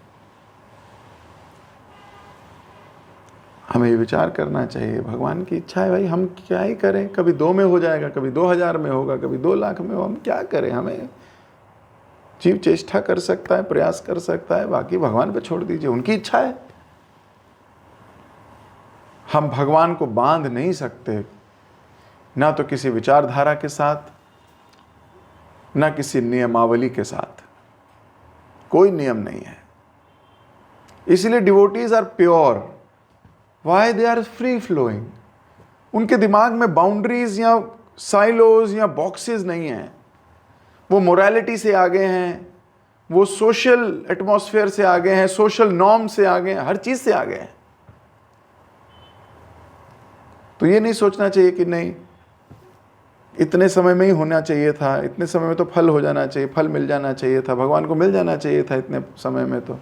Speaker 1: हमें ये विचार करना चाहिए भगवान की इच्छा है, भाई हम क्या ही करें। कभी 2 में हो जाएगा, कभी 2000 में होगा, कभी 2 लाख में हो, हम क्या करें। हमें जीव चेष्टा कर सकता है, प्रयास कर सकता है, बाकी भगवान पे छोड़ दीजिए, उनकी इच्छा है। हम भगवान को बांध नहीं सकते, ना तो किसी विचारधारा के साथ, ना किसी नियमावली के साथ। कोई नियम नहीं है। इसलिए devotees are pure. Why? They are free flowing. उनके दिमाग में बाउंड्रीज या साइलोज या बॉक्सेस नहीं है। वो मोरालिटी से आगे हैं, वो सोशल एटमॉस्फेयर से आगे हैं, सोशल नॉर्म से आगे हैं, हर चीज से आगे हैं। तो ये नहीं सोचना चाहिए कि नहीं इतने समय में ही होना चाहिए था, इतने समय में तो फल हो जाना चाहिए, फल मिल जाना चाहिए था, भगवान को मिल जाना चाहिए था इतने समय में। तो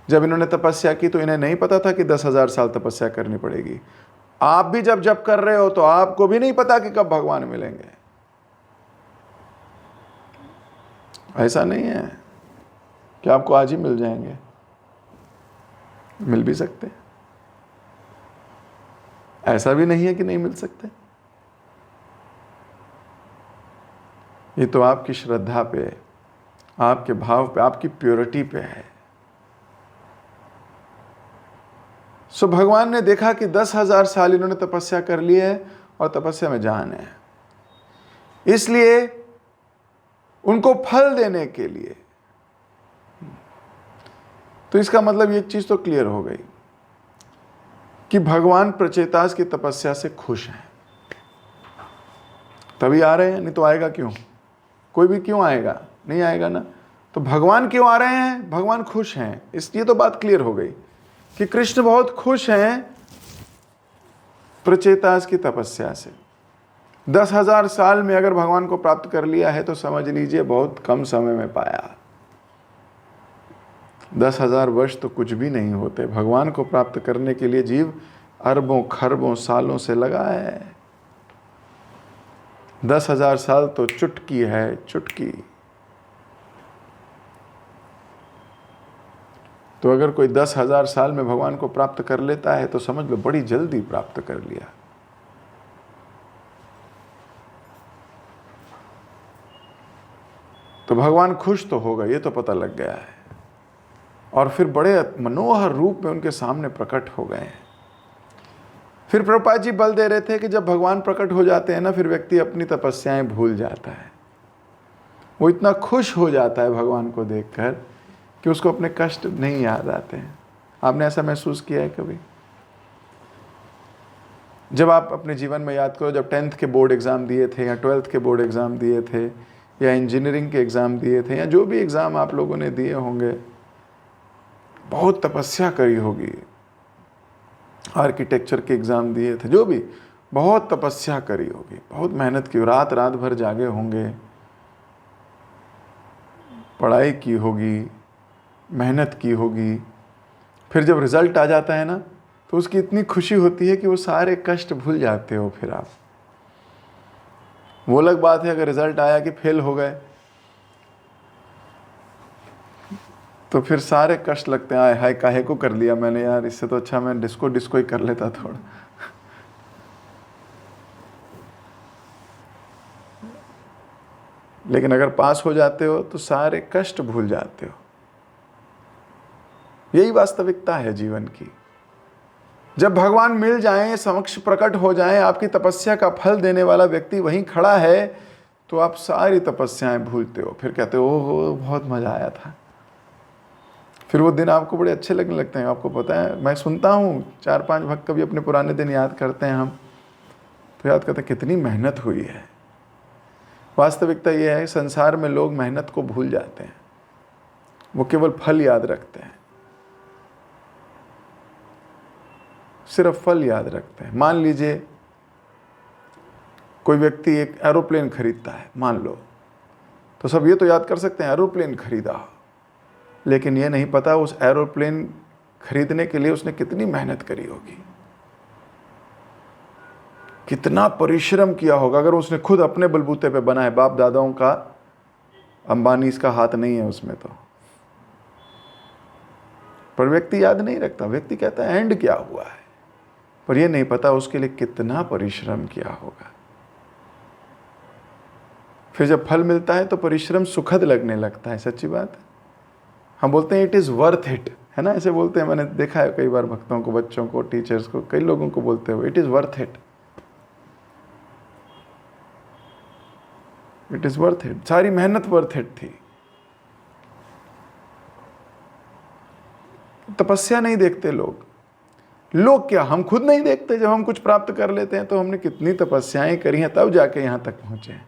Speaker 1: जब इन्होंने तपस्या की तो इन्हें नहीं पता था कि 10,000 साल तपस्या करनी पड़ेगी। आप भी जब कर रहे हो तो आपको भी नहीं पता कि कब भगवान मिलेंगे। ऐसा नहीं है कि आपको आज ही मिल जाएंगे, मिल भी सकते। ऐसा भी नहीं है कि नहीं मिल सकते। ये तो आपकी श्रद्धा पे, आपके भाव पे, आपकी प्योरिटी पे है। सो भगवान ने देखा कि 10,000 साल इन्होंने तपस्या कर ली है और तपस्या में जान है, इसलिए उनको फल देने के लिए। तो इसका मतलब ये चीज तो क्लियर हो गई कि भगवान प्रचेतास की तपस्या से खुश हैं, तभी आ रहे हैं। नहीं तो आएगा क्यों? कोई भी क्यों आएगा? नहीं आएगा ना। तो भगवान क्यों आ रहे हैं? भगवान खुश हैं। इसलिए तो बात क्लियर हो गई कि कृष्ण बहुत खुश हैं प्रचेतास की तपस्या से। 10,000 साल में अगर भगवान को प्राप्त कर लिया है तो समझ लीजिए बहुत कम समय में पाया। 10,000 वर्ष तो कुछ भी नहीं होते। भगवान को प्राप्त करने के लिए जीव अरबों खरबों सालों से लगा है। 10,000 साल तो चुटकी है, चुटकी। तो अगर कोई 10,000 साल में भगवान को प्राप्त कर लेता है तो समझ लो बड़ी जल्दी प्राप्त कर लिया। तो भगवान खुश तो होगा, ये तो पता लग गया है। और फिर बड़े मनोहर रूप में उनके सामने प्रकट हो गए हैं। फिर प्रभुपाद जी बल दे रहे थे कि जब भगवान प्रकट हो जाते हैं ना, फिर व्यक्ति अपनी तपस्याएं भूल जाता है। वो इतना खुश हो जाता है भगवान को देखकर कि उसको अपने कष्ट नहीं याद आते हैं। आपने ऐसा महसूस किया है कभी? जब आप अपने जीवन में याद करो, जब 10th के बोर्ड एग्ज़ाम दिए थे या 12th के बोर्ड एग्ज़ाम दिए थे या इंजीनियरिंग के एग्ज़ाम दिए थे या जो भी एग्ज़ाम आप लोगों ने दिए होंगे, बहुत तपस्या करी होगी। आर्किटेक्चर के एग्ज़ाम दिए थे, जो भी, बहुत तपस्या करी होगी, बहुत मेहनत की, रात रात भर जागे होंगे, पढ़ाई की होगी, मेहनत की होगी। फिर जब रिज़ल्ट आ जाता है ना, तो उसकी इतनी खुशी होती है कि वो सारे कष्ट भूल जाते हो। फिर आप, वो अलग बात है अगर रिज़ल्ट आया कि फेल हो गए, तो फिर सारे कष्ट लगते हैं, आय हाय काहे को कर लिया मैंने यार, इससे तो अच्छा मैं डिस्को ही कर लेता थोड़ा। लेकिन अगर पास हो जाते हो तो सारे कष्ट भूल जाते हो। यही वास्तविकता है जीवन की। जब भगवान मिल जाएं, समक्ष प्रकट हो जाएं, आपकी तपस्या का फल देने वाला व्यक्ति वहीं खड़ा है, तो आप सारी तपस्याएं भूलते हो। फिर कहते हो ओहो बहुत मजा आया था। फिर वो दिन आपको बड़े अच्छे लगने लगते हैं। आपको पता है, मैं सुनता हूँ 4-5 भक्त कभी अपने पुराने दिन याद करते हैं हम, तो याद करते हैं कितनी मेहनत हुई है। वास्तविकता ये है, संसार में लोग मेहनत को भूल जाते हैं, वो केवल फल याद रखते हैं, सिर्फ फल याद रखते हैं। मान लीजिए कोई व्यक्ति एक एरोप्लेन खरीदता है, मान लो, तो सब ये तो याद कर सकते हैं एरोप्लेन खरीदा, लेकिन ये नहीं पता उस एरोप्लेन खरीदने के लिए उसने कितनी मेहनत करी होगी, कितना परिश्रम किया होगा। अगर उसने खुद अपने बलबूते पे बना है, बाप दादाओं का, अंबानी इसका हाथ नहीं है उसमें तो, पर व्यक्ति याद नहीं रखता। व्यक्ति कहता है एंड क्या हुआ है, पर यह नहीं पता उसके लिए कितना परिश्रम किया होगा। फिर जब फल मिलता है तो परिश्रम सुखद लगने लगता है। सच्ची बात है। हम बोलते हैं इट इज़ वर्थ इट, है ना, ऐसे बोलते हैं। मैंने देखा है कई बार भक्तों को, बच्चों को, टीचर्स को, कई लोगों को बोलते हुए it is worth it, it is worth it. सारी मेहनत वर्थ इट थी। तपस्या नहीं देखते लोग। लोग क्या, हम खुद नहीं देखते। जब हम कुछ प्राप्त कर लेते हैं तो हमने कितनी तपस्याएं करी हैं, तब जाके यहां तक पहुंचे हैं।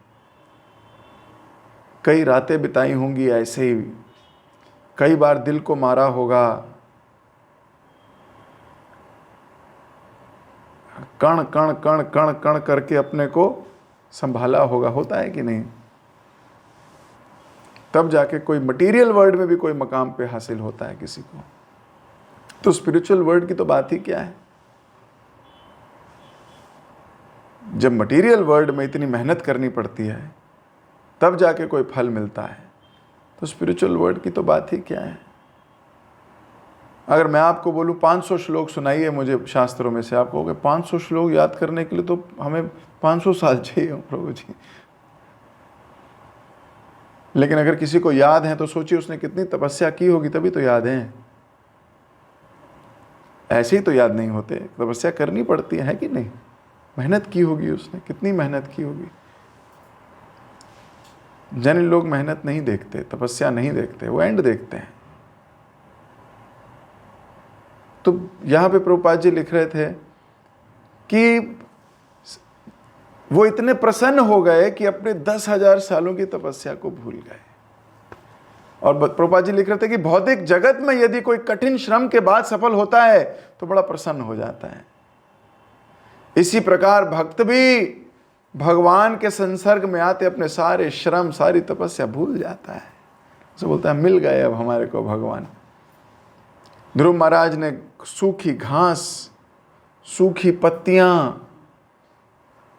Speaker 1: कई रातें बिताई होंगी ऐसे ही, कई बार दिल को मारा होगा, कण कण कण कण कण करके अपने को संभाला होगा। होता है कि नहीं? तब जाके कोई मटेरियल वर्ल्ड में भी कोई मकाम पे हासिल होता है किसी को। तो स्पिरिचुअल वर्ल्ड की तो बात ही क्या है। जब मटेरियल वर्ल्ड में इतनी मेहनत करनी पड़ती है तब जाके कोई फल मिलता है, तो स्पिरिचुअल वर्ल्ड की तो बात ही क्या है। अगर मैं आपको बोलूं 500 श्लोक सुनाइए मुझे शास्त्रों में से, आप कहोगे 500 श्लोक याद करने के लिए तो हमें 500 साल चाहिए प्रभु जी। लेकिन अगर किसी को याद है तो सोचिए उसने कितनी तपस्या की होगी, तभी तो याद है। ऐसे ही तो याद नहीं होते, तपस्या करनी पड़ती है कि नहीं? मेहनत की होगी उसने, कितनी मेहनत की होगी। जैन लोग मेहनत नहीं देखते, तपस्या नहीं देखते, वो एंड देखते हैं। तो यहां पे प्रभुपाद जी लिख रहे थे कि वो इतने प्रसन्न हो गए कि अपने 10,000 सालों की तपस्या को भूल गए। और प्रभुपाद जी लिख रहे थे कि भौतिक जगत में यदि कोई कठिन श्रम के बाद सफल होता है तो बड़ा प्रसन्न हो जाता है। इसी प्रकार भक्त भी भगवान के संसर्ग में आते अपने सारे श्रम, सारी तपस्या भूल जाता है। उसे बोलता है मिल गए अब हमारे को भगवान। ध्रुव महाराज ने सूखी घास, सूखी पत्तियां,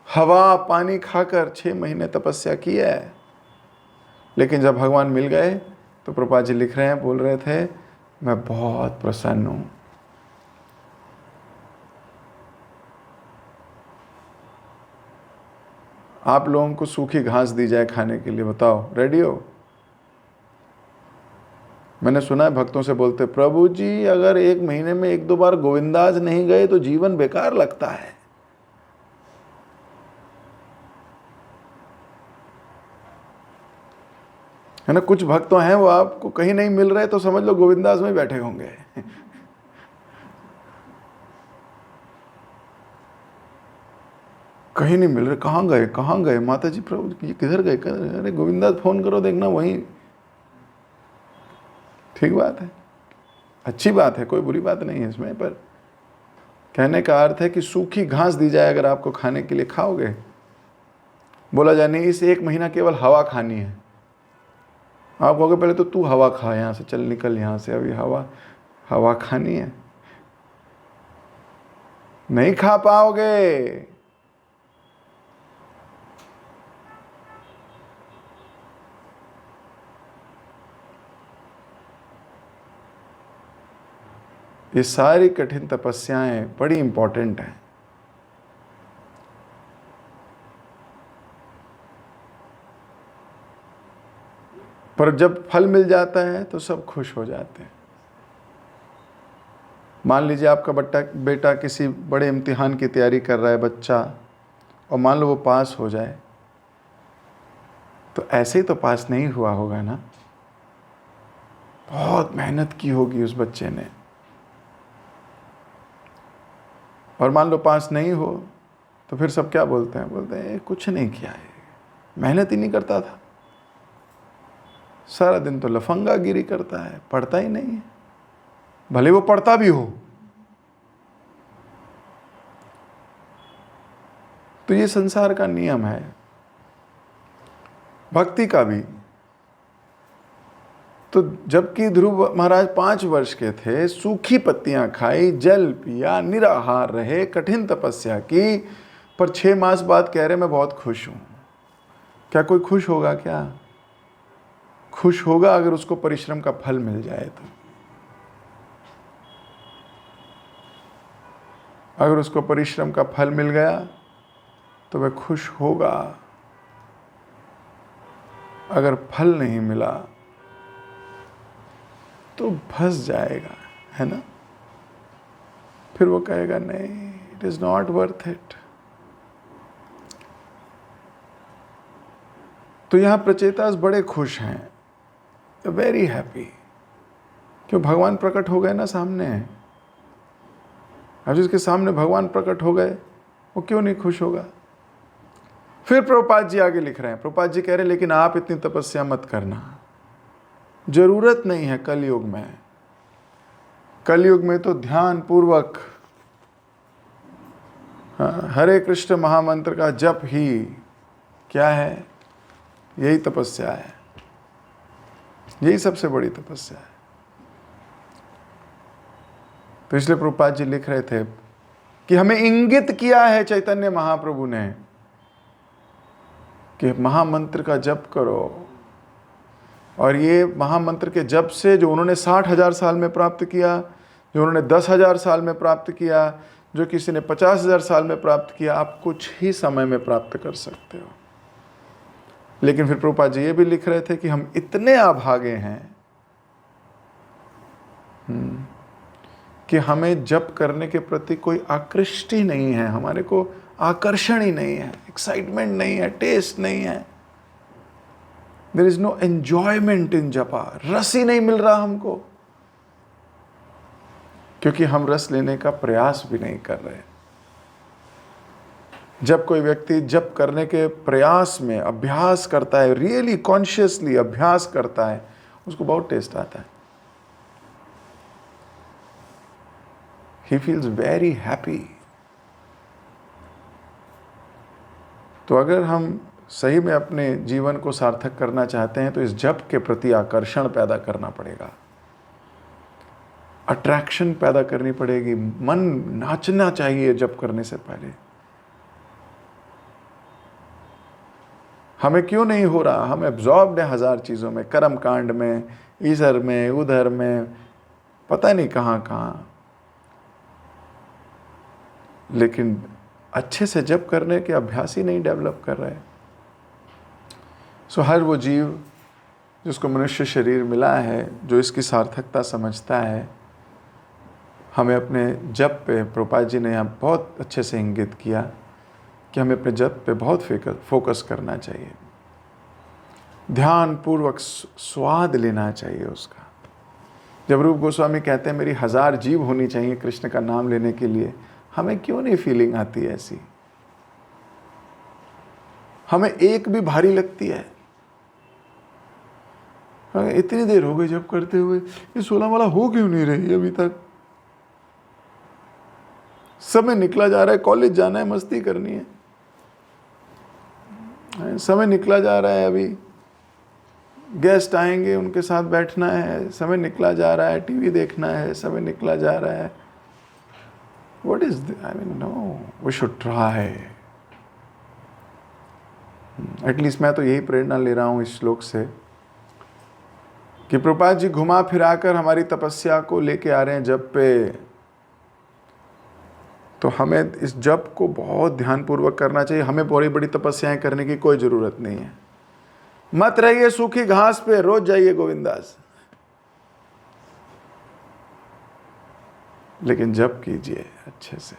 Speaker 1: हवा पानी खाकर 6 महीने तपस्या की है। लेकिन जब भगवान मिल गए तो प्रभुपाद जी लिख रहे हैं, बोल रहे थे, मैं बहुत प्रसन्न हूं। आप लोगों को सूखी घास दी जाए खाने के लिए, बताओ रेडी हो? मैंने सुना है भक्तों से बोलते, प्रभु जी अगर 1 महीने में 1-2 बार गोविंदाज नहीं गए तो जीवन बेकार लगता है ना। कुछ भक्त तो हैं वो आपको कहीं नहीं मिल रहे तो समझ लो गोविंदास में बैठे होंगे। कहीं नहीं मिल रहे, कहाँ गए माता जी, प्रभु किधर गए? अरे गोविंदास फोन करो, देखना वहीं। ठीक बात है, अच्छी बात है, कोई बुरी बात नहीं है इसमें, पर कहने का अर्थ है कि सूखी घास दी जाए अगर आपको खाने के लिए, खाओगे? बोला जाए नहीं, इस 1 महीना केवल हवा खानी है। आप कहोगे पहले तो तू हवा खा, यहाँ से चल निकल, यहाँ से अभी हवा खानी है, नहीं खा पाओगे। ये सारी कठिन तपस्याएं बड़ी इंपॉर्टेंट हैं। पर जब फल मिल जाता है तो सब खुश हो जाते हैं। मान लीजिए आपका बेटा किसी बड़े इम्तिहान की तैयारी कर रहा है बच्चा, और मान लो वो पास हो जाए, तो ऐसे ही तो पास नहीं हुआ होगा ना, बहुत मेहनत की होगी उस बच्चे ने। और मान लो पास नहीं हो तो फिर सब क्या बोलते हैं? बोलते हैं कुछ नहीं किया है, मेहनत ही नहीं करता था, सारा दिन तो लफंगागिरी करता है, पढ़ता ही नहीं है, भले वो पढ़ता भी हो। तो ये संसार का नियम है, भक्ति का भी। तो जबकि ध्रुव महाराज 5 वर्ष के थे, सूखी पत्तियां खाई, जल पिया, निराहार रहे, कठिन तपस्या की, पर 6 मास बाद कह रहे मैं बहुत खुश हूं। क्या कोई खुश होगा? क्या खुश होगा अगर उसको परिश्रम का फल मिल जाए तो? अगर उसको परिश्रम का फल मिल गया तो वह खुश होगा। अगर फल नहीं मिला तो फंस जाएगा, है ना? फिर वो कहेगा नहीं, it is not worth it. तो यहां प्रचेतास बड़े खुश हैं, वेरी हैप्पी, क्यों? भगवान प्रकट हो गए ना सामने। अब जिसके सामने भगवान प्रकट हो गए वो क्यों नहीं खुश होगा? फिर प्रभुपाद जी आगे लिख रहे हैं, प्रभुपाद जी कह रहे हैं लेकिन आप इतनी तपस्या मत करना, जरूरत नहीं है कलयुग में। कलयुग में तो ध्यान पूर्वक हरे कृष्ण महामंत्र का जप ही क्या है? यही तपस्या है, यही सबसे बड़ी तपस्या है। तो इसलिए प्रभुपाद जी लिख रहे थे कि हमें इंगित किया है चैतन्य महाप्रभु ने कि महामंत्र का जप करो। और ये महामंत्र के जप से जो उन्होंने 60,000 साल में प्राप्त किया, जो उन्होंने 10,000 साल में प्राप्त किया, जो किसी ने 50,000 साल में प्राप्त किया, आप कुछ ही समय में प्राप्त कर सकते हो। लेकिन फिर प्रभुपाद जी ये भी लिख रहे थे कि हम इतने अभागे हैं कि हमें जप करने के प्रति कोई आकृष्टि नहीं है, हमारे को आकर्षण ही नहीं है, एक्साइटमेंट नहीं है, टेस्ट नहीं है। देयर इज नो एंजॉयमेंट इन जपा, रस ही नहीं मिल रहा हमको, क्योंकि हम रस लेने का प्रयास भी नहीं कर रहे। जब कोई व्यक्ति जप करने के प्रयास में अभ्यास करता है, रियली कॉन्शियसली अभ्यास करता है, उसको बहुत टेस्ट आता है। He feels very happy. तो अगर हम सही में अपने जीवन को सार्थक करना चाहते हैं तो इस जप के प्रति आकर्षण पैदा करना पड़ेगा। अट्रैक्शन पैदा करनी पड़ेगी, मन नाचना चाहिए जप करने से पहले। हमें क्यों नहीं हो रहा? हम एब्जॉर्ब्ड हैं हजार चीज़ों में, कर्म कांड में, इधर में उधर में, पता नहीं कहाँ कहाँ, लेकिन अच्छे से जप करने के अभ्यास ही नहीं डेवलप कर रहे। सो हर वो जीव जिसको मनुष्य शरीर मिला है, जो इसकी सार्थकता समझता है, हमें अपने जप पे, प्रभुपाद जी ने यहाँ बहुत अच्छे से इंगित किया कि हमें अपने जप पे बहुत फोकस करना चाहिए, ध्यान पूर्वक स्वाद लेना चाहिए उसका। जब रूप गोस्वामी कहते हैं मेरी 1000 जीव होनी चाहिए कृष्ण का नाम लेने के लिए, हमें क्यों नहीं फीलिंग आती है ऐसी? हमें एक भी भारी लगती है। इतनी देर हो गई जब करते हुए, ये 16 वाला हो क्यों नहीं रही अभी तक? समय निकला जा रहा है, कॉलेज जाना है, मस्ती करनी है, समय निकला जा रहा है, अभी गेस्ट आएंगे उनके साथ बैठना है, समय निकला जा रहा है, टीवी देखना है, समय निकला जा रहा है। What is this? I mean, no, we should try. At least मैं तो यही प्रेरणा ले रहा हूँ इस श्लोक से कि प्रभुपाद जी घुमा फिराकर हमारी तपस्या को लेके आ रहे हैं जप पे, तो हमें इस जप को बहुत ध्यानपूर्वक करना चाहिए। हमें बड़ी बड़ी तपस्याएं करने की कोई ज़रूरत नहीं है। मत रहिए सूखी घास पे, रोज जाइए गोविंदास, लेकिन जप कीजिए अच्छे से।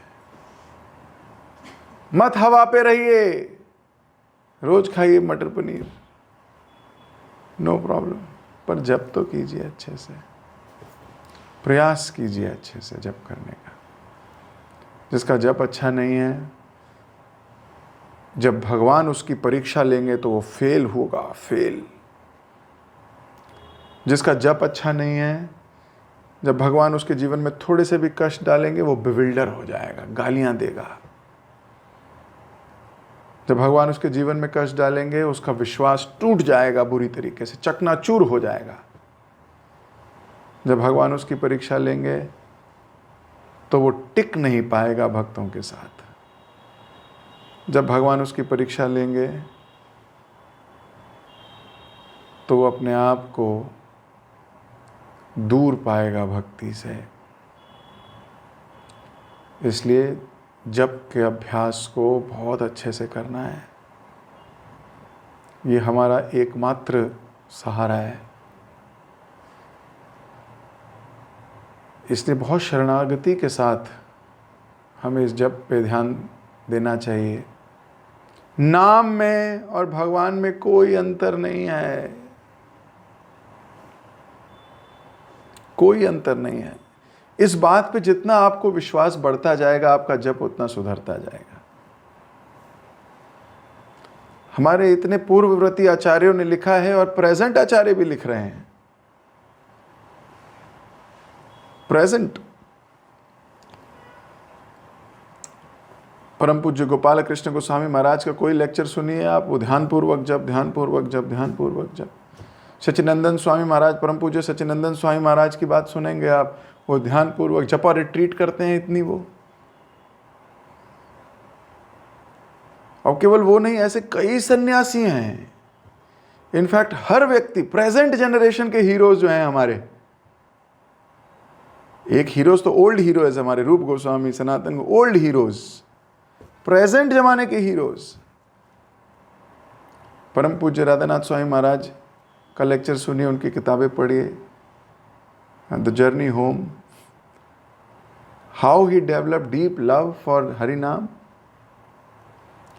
Speaker 1: मत हवा पे रहिए, रोज खाइए मटर पनीर, नो प्रॉब्लम, पर जप तो कीजिए अच्छे से, प्रयास कीजिए अच्छे से जप करने का। जिसका जप अच्छा नहीं है, जब भगवान उसकी परीक्षा लेंगे तो वो फेल होगा, फेल। जिसका जप अच्छा नहीं है, जब भगवान उसके जीवन में थोड़े से भी कष्ट डालेंगे वो बिविल्डर हो जाएगा, गालियां देगा। जब भगवान उसके जीवन में कष्ट डालेंगे उसका विश्वास टूट जाएगा, बुरी तरीके से चकनाचूर हो जाएगा। जब भगवान उसकी परीक्षा लेंगे तो वो टिक नहीं पाएगा भक्तों के साथ। जब भगवान उसकी परीक्षा लेंगे तो वो अपने आप को दूर पाएगा भक्ति से। इसलिए जप के अभ्यास को बहुत अच्छे से करना है, ये हमारा एकमात्र सहारा है। इसलिए बहुत शरणागति के साथ हमें इस जप पे ध्यान देना चाहिए। नाम में और भगवान में कोई अंतर नहीं है, कोई अंतर नहीं है। इस बात पे जितना आपको विश्वास बढ़ता जाएगा, आपका जप उतना सुधरता जाएगा। हमारे इतने पूर्ववर्ती आचार्यों ने लिखा है और प्रेजेंट आचार्य भी लिख रहे हैं। प्रेजेंट परम पूज्य गोपाल कृष्ण गोस्वामी महाराज का कोई लेक्चर सुनिए आप, वो ध्यानपूर्वक जप, ध्यानपूर्वक जप, ध्यानपूर्वक जप। सच्चिनंदन स्वामी महाराज, परम पूज्य सच्चिनंदन स्वामी महाराज की बात सुनेंगे आप, वो ध्यानपूर्वक जपा रिट्रीट करते हैं इतनी वो। और केवल वो नहीं, ऐसे कई सन्यासी हैं। इनफैक्ट हर व्यक्ति, प्रेजेंट जनरेशन के हीरोज जो हैं हमारे, एक हीरोज तो ओल्ड हीरोज हमारे, रूप गोस्वामी, सनातन, ओल्ड हीरोज, प्रेजेंट जमाने के हीरोज। परम पूज्य राधानाथ स्वामी महाराज का लेक्चर सुनिए, उनकी किताबें पढ़िए, the journey home, how he develop deep love for Hari नाम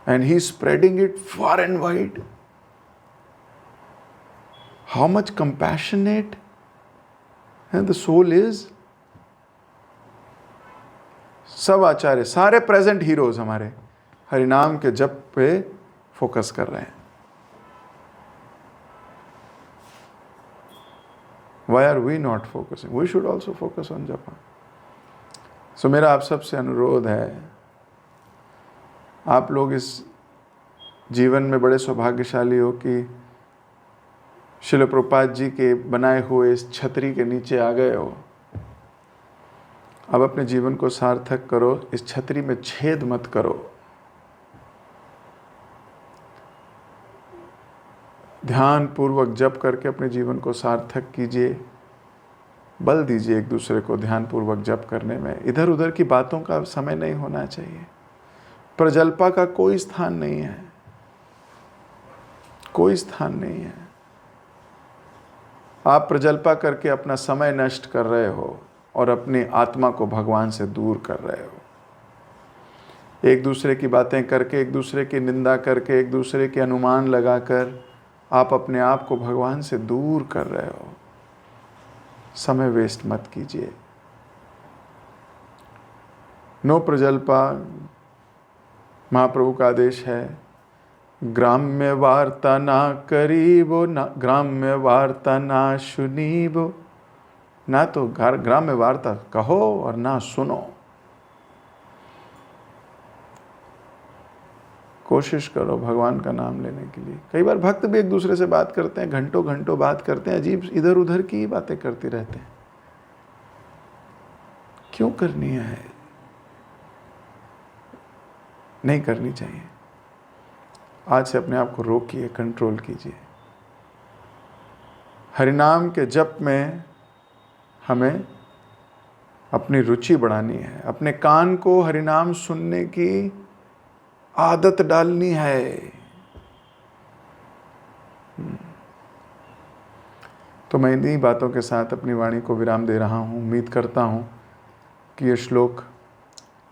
Speaker 1: and he is spreading it far and wide. How much compassionate and the soul is. सब आचार्य, सारे प्रेजेंट हीरोज हमारे हरिनाम के जप पे फोकस कर रहे हैं। Why are we not focusing? We should also focus on japa. So मेरा आप सबसे अनुरोध है, आप लोग इस जीवन में बड़े सौभाग्यशाली हो कि श्रील प्रभुपाद जी के बनाए हुए इस छतरी के नीचे आ गए हो। अब अपने जीवन को सार्थक करो, इस छतरी में छेद मत करो। ध्यान पूर्वक जप करके अपने जीवन को सार्थक कीजिए। बल दीजिए एक दूसरे को ध्यान पूर्वक जप करने में। इधर उधर की बातों का समय नहीं होना चाहिए। प्रजल्पा का कोई स्थान नहीं है, कोई स्थान नहीं है। आप प्रजल्पा करके अपना समय नष्ट कर रहे हो और अपनी आत्मा को भगवान से दूर कर रहे हो। एक दूसरे की बातें करके, एक दूसरे की निंदा करके, एक दूसरे के अनुमान लगाकर आप अपने आप को भगवान से दूर कर रहे हो। समय वेस्ट मत कीजिए। नो प्रजल्पा। महाप्रभु का आदेश है, ग्राम्य वार्ता ना करीबो, ना ग्राम्य वार्ता ना सुनीबो। ना तो ग्राम्य वार्ता कहो और ना सुनो। कोशिश करो भगवान का नाम लेने के लिए। कई बार भक्त भी एक दूसरे से बात करते हैं, घंटों घंटों बात करते हैं, अजीब इधर उधर की बातें करते रहते हैं। क्यों करनी है? नहीं करनी चाहिए। आज से अपने आप को रोकिए, कंट्रोल कीजिए। हरिनाम के जप में हमें अपनी रुचि बढ़ानी है। अपने कान को हरिनाम सुनने की आदत डालनी है। तो मैं इन्हीं बातों के साथ अपनी वाणी को विराम दे रहा हूँ। उम्मीद करता हूँ कि ये श्लोक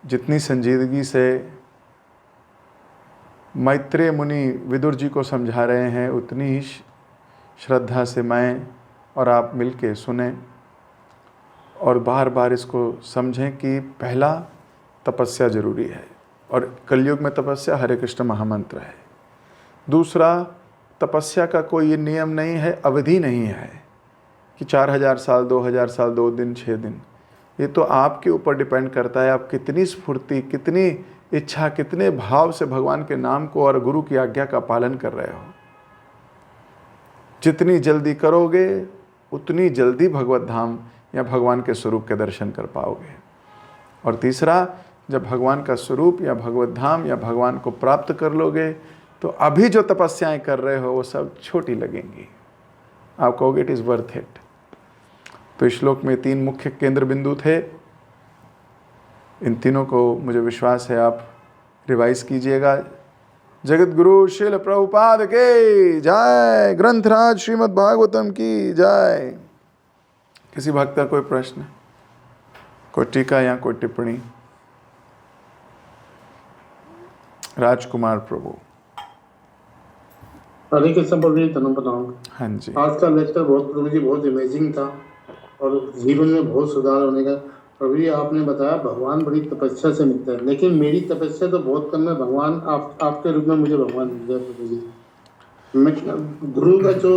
Speaker 1: जितनी संजीदगी से मैत्रेय मुनि विदुर जी को समझा रहे हैं, उतनी ही श्रद्धा से मैं और आप मिलके सुने और बार बार इसको समझें कि पहला तपस्या जरूरी है और कलयुग में तपस्या हरे कृष्ण महामंत्र है। दूसरा, तपस्या का कोई ये नियम नहीं है, अवधि नहीं है कि 4000 साल, 2000 साल, 2 दिन, 6 दिन। ये तो आपके ऊपर डिपेंड करता है, आप कितनी स्फूर्ति, कितनी इच्छा, कितने भाव से भगवान के नाम को और गुरु की आज्ञा का पालन कर रहे हो। जितनी जल्दी करोगे उतनी जल्दी भगवत धाम या भगवान के स्वरूप के दर्शन कर पाओगे। और तीसरा, जब भगवान का स्वरूप या भगवत धाम या भगवान को प्राप्त कर लोगे तो अभी जो तपस्याएं कर रहे हो वो सब छोटी लगेंगी। आप कहोगे इट इज़ वर्थ इट। तो इस श्लोक में 3 मुख्य केंद्र बिंदु थे। इन तीनों को मुझे विश्वास है आप रिवाइज कीजिएगा। जगत गुरु श्रील प्रभुपाद के जय। ग्रंथराज श्रीमद् भागवतम की जय। किसी भक्त का कोई प्रश्न, कोई टीका या कोई टिप्पणी? राजकुमार प्रभु।
Speaker 2: हरे कृष्ण प्रभु जी, प्रणाम।
Speaker 1: हाँ जी।
Speaker 2: आज का लेक्चर बहुत प्रभु जी बहुत इमेजिंग था और जीवन में बहुत सुधार होने का। प्रभु जी आपने बताया भगवान बड़ी तपस्या से मिलते हैं, लेकिन मेरी तपस्या तो बहुत कम है। भगवान आपके रूप में मुझे भगवान मिल जाए प्रभु जी। मैं गुरु का जो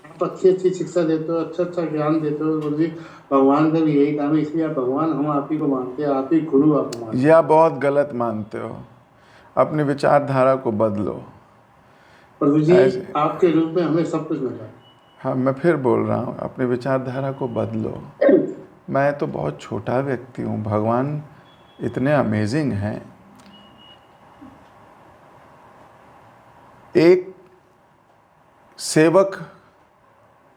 Speaker 2: आप अच्छी शिक्षा देते हो, अच्छा ज्ञान देते हो गुरु जी, भगवान का भी यही काम है। इसलिए भगवान हम आप ही को मानते हैं, आप ही गुरु आपको मानते हैं।
Speaker 1: यह बहुत गलत मानते हो, अपनी विचारधारा को बदलो
Speaker 2: प्रभु जी। आपके रूप में हमें सब कुछ मिला।
Speaker 1: हाँ, मैं फिर बोल रहा हूँ, अपनी विचारधारा को बदलो। मैं तो बहुत छोटा व्यक्ति हूँ, भगवान इतने अमेजिंग हैं। एक सेवक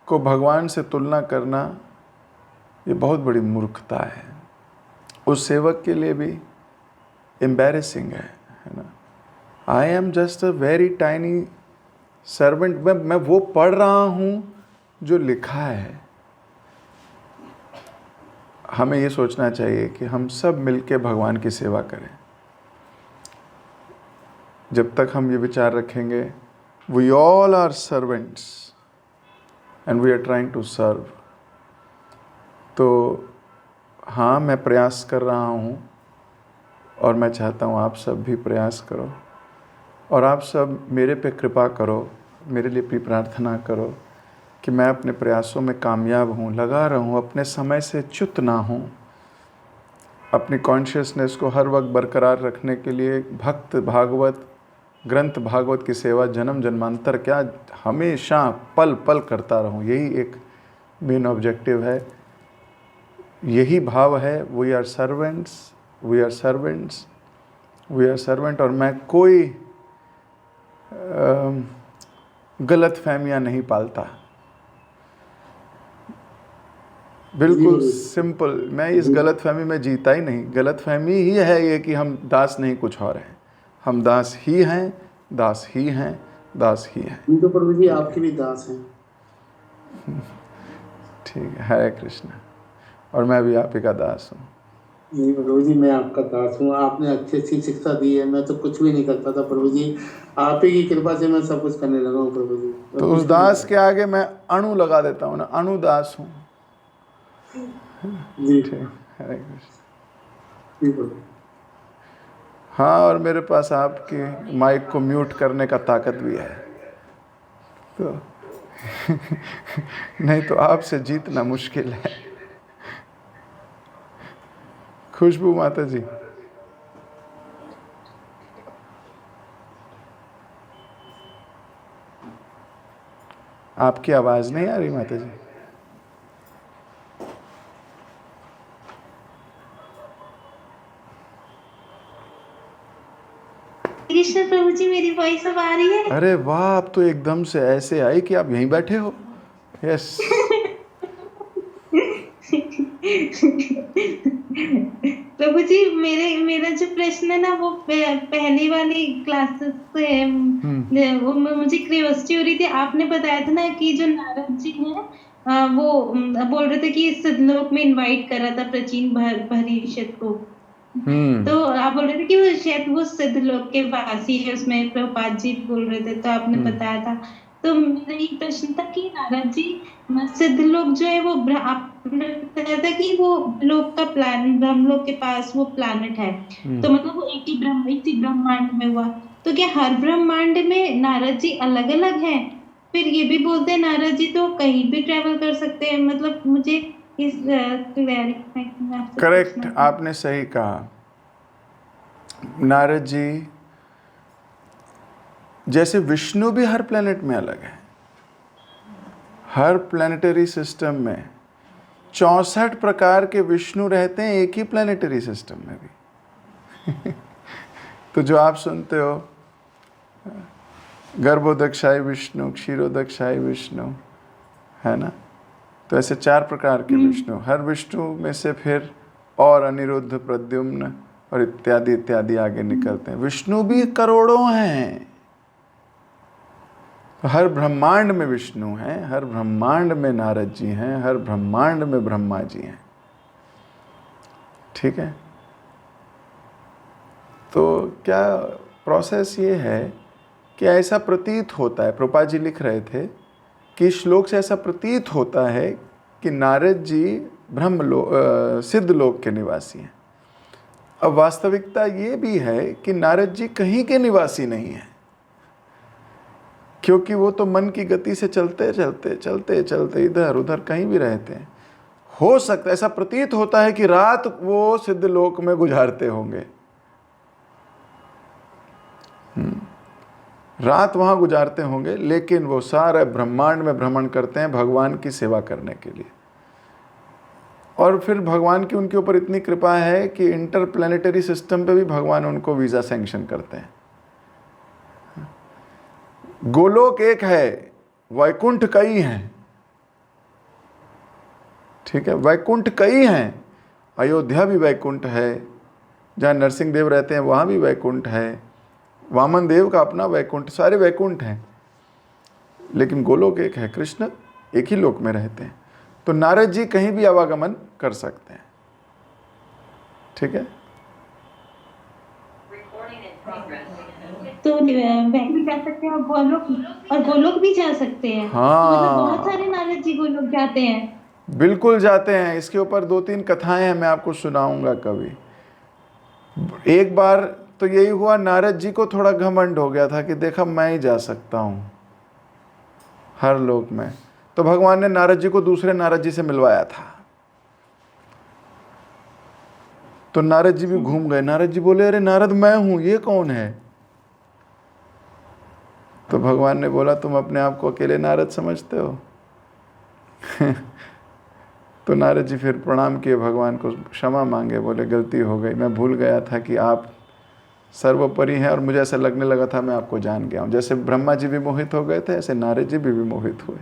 Speaker 1: को भगवान से तुलना करना ये बहुत बड़ी मूर्खता है। उस सेवक के लिए भी एम्बैरेसिंग है ना। I am just a very tiny servant. मैं वो पढ़ रहा हूँ जो लिखा है। हमें ये सोचना चाहिए कि हम सब मिलके भगवान की सेवा करें। जब तक हम ये विचार रखेंगे, we all are servants and we are trying to serve, तो हाँ, मैं प्रयास कर रहा हूँ और मैं चाहता हूँ आप सब भी प्रयास करो और आप सब मेरे पे कृपा करो, मेरे लिए भी प्रार्थना करो कि मैं अपने प्रयासों में कामयाब हूँ, लगा रहूँ, अपने समय से च्युत ना हूँ। अपनी कॉन्शियसनेस को हर वक्त बरकरार रखने के लिए भक्त भागवत, ग्रंथ भागवत की सेवा जन्म जन्मांतर क्या हमेशा पल पल करता रहूँ। यही एक मेन ऑब्जेक्टिव है। यही भाव है, we are servants, we are servants, we are servant. और मैं कोई गलत फहमियाँ नहीं पालता, बिल्कुल सिंपल। मैं इस गलत फहमी में जीता ही नहीं। गलत फहमी ही है ये कि हम दास नहीं कुछ और हैं। हम दास ही हैं, दास ही हैं, दास ही हैं।
Speaker 2: हम तो प्रभु जी आपके भी दास हैं।
Speaker 1: ठीक है, हरे कृष्ण। और मैं भी आप ही का दास हूँ।
Speaker 2: नहीं प्रभु जी, मैं आपका दास हूँ। आपने अच्छी शिक्षा दी है, मैं तो कुछ भी नहीं करता था प्रभु जी। आप ही की कृपा से मैं सब कुछ करने लगा हूँ प्रभु जी।
Speaker 1: तो उस दास के आगे मैं अणु लगा देता हूँ ना, अनुदास हूँ।
Speaker 2: जी
Speaker 1: ठीक, हरे कृष्ण।
Speaker 2: जी प्रभु।
Speaker 1: हाँ, और मेरे पास आपके माइक को म्यूट करने का ताकत भी है, तो नहीं तो आपसे जीतना मुश्किल है। खुशबू माता जी, आपकी आवाज नहीं आ रही माता जी।
Speaker 3: कृष्ण प्रभु जी, मेरी वॉइस अब आ रही है?
Speaker 1: अरे वाह, आप तो एकदम से ऐसे आई कि आप यहीं बैठे हो। यस।
Speaker 3: प्रभु जी, मेरा जो प्रश्न है ना, वो पहली वाली क्लासेस से है। वो मुझे क्यूरियोसिटी हो रही थी। आपने बताया था ना कि जो नारद जी हैं, वो बोल रहे थे कि सिद्धलोक में इनवाइट कर रहा था प्राचीन भविष्य को। तो आप बोल रहे थे कि वो शायद वो सिद्धलोक के वासी है, उसमें प्रभुपाद जी बोल रहे थे, तो आपने बताया था। तो मेरा ये प्रश्न था कि नारद जी, सिद्धलोक जो है वो आपने बताया था कि वो लोक का प्लान, ब्रह्मलोक के पास वो प्लैनेट है। तो मतलब वो एक ही ब्रह्मांड में हुआ। तो क्या हर ब्रह्मांड में नारद जी अलग अलग हैं? फिर ये भी बोलते हैं नारद जी तो कहीं भी ट्रेवल कर सकते हैं। मतलब मुझे इस
Speaker 1: करेक्ट, आपने सही कहा। नारद जी जैसे विष्णु भी हर प्लेनेट में अलग है। हर प्लेनेटरी सिस्टम में 64 प्रकार के विष्णु रहते हैं, एक ही प्लेनेटरी सिस्टम में भी। तो जो आप सुनते हो, गर्भोदक्षाई विष्णु, क्षीरोदक्षाई विष्णु, है ना, तो ऐसे 4 प्रकार के विष्णु। हर विष्णु में से फिर और अनिरुद्ध, प्रद्युम्न और इत्यादि इत्यादि आगे निकलते हैं। विष्णु भी करोड़ों हैं। हर ब्रह्मांड में विष्णु हैं, हर ब्रह्मांड में नारद जी हैं, हर ब्रह्मांड में ब्रह्मा जी हैं। ठीक है, तो क्या प्रोसेस ये है कि ऐसा प्रतीत होता है, प्रभुपाद जी लिख रहे थे कि श्लोक से ऐसा प्रतीत होता है कि नारद जी सिद्धलोक के निवासी हैं। अब वास्तविकता ये भी है कि नारद जी कहीं के निवासी नहीं हैं, क्योंकि वो तो मन की गति से चलते चलते चलते चलते इधर उधर कहीं भी रहते हैं। हो सकता है, ऐसा प्रतीत होता है कि रात वो सिद्धलोक में गुजारते होंगे। रात वहाँ गुजारते होंगे, लेकिन वो सारे ब्रह्मांड में भ्रमण करते हैं भगवान की सेवा करने के लिए। और फिर भगवान की उनके ऊपर इतनी कृपा है कि इंटरप्लैनेटरी सिस्टम पे भी भगवान उनको वीज़ा सैंक्शन करते हैं। गोलोक एक है, वैकुंठ कई हैं। ठीक है, वैकुंठ कई हैं। अयोध्या भी वैकुंठ है, जहाँ नरसिंह देव रहते हैं वहाँ भी वैकुंठ है, वामन देव का अपना वैकुंठ, सारे वैकुंठ हैं। लेकिन गोलोक एक है, कृष्ण एक ही लोक में रहते हैं। तो नारद जी कहीं भी आवागमन कर सकते हैं। ठीक है,
Speaker 3: तो वह भी जा सकते हैं और गोलोक भी जा सकते हैं।
Speaker 1: हाँ,
Speaker 3: तो मतलब बहुत सारे नारद जी गोलोक जाते हैं।
Speaker 1: बिल्कुल जाते हैं। इसके ऊपर 2-3 कथाएं हैं, मैं आपको सुनाऊंगा कभी। एक बार तो यही हुआ, नारद जी को थोड़ा घमंड हो गया था कि देखा मैं ही जा सकता हूँ हर लोक में। तो भगवान ने नारद जी को दूसरे नारद जी से मिलवाया था। तो नारद जी भी घूम गए। नारद जी बोले, अरे नारद मैं हूँ, ये कौन है? तो भगवान ने बोला, तुम अपने आप को अकेले नारद समझते हो? तो नारद जी फिर प्रणाम किए भगवान को, क्षमा मांगे, बोले गलती हो गई, मैं भूल गया था कि आप सर्वोपरि हैं और मुझे ऐसा लगने लगा था मैं आपको जान गया हूँ। जैसे ब्रह्मा जी भी मोहित हो गए थे, ऐसे नारद जी भी मोहित हुए।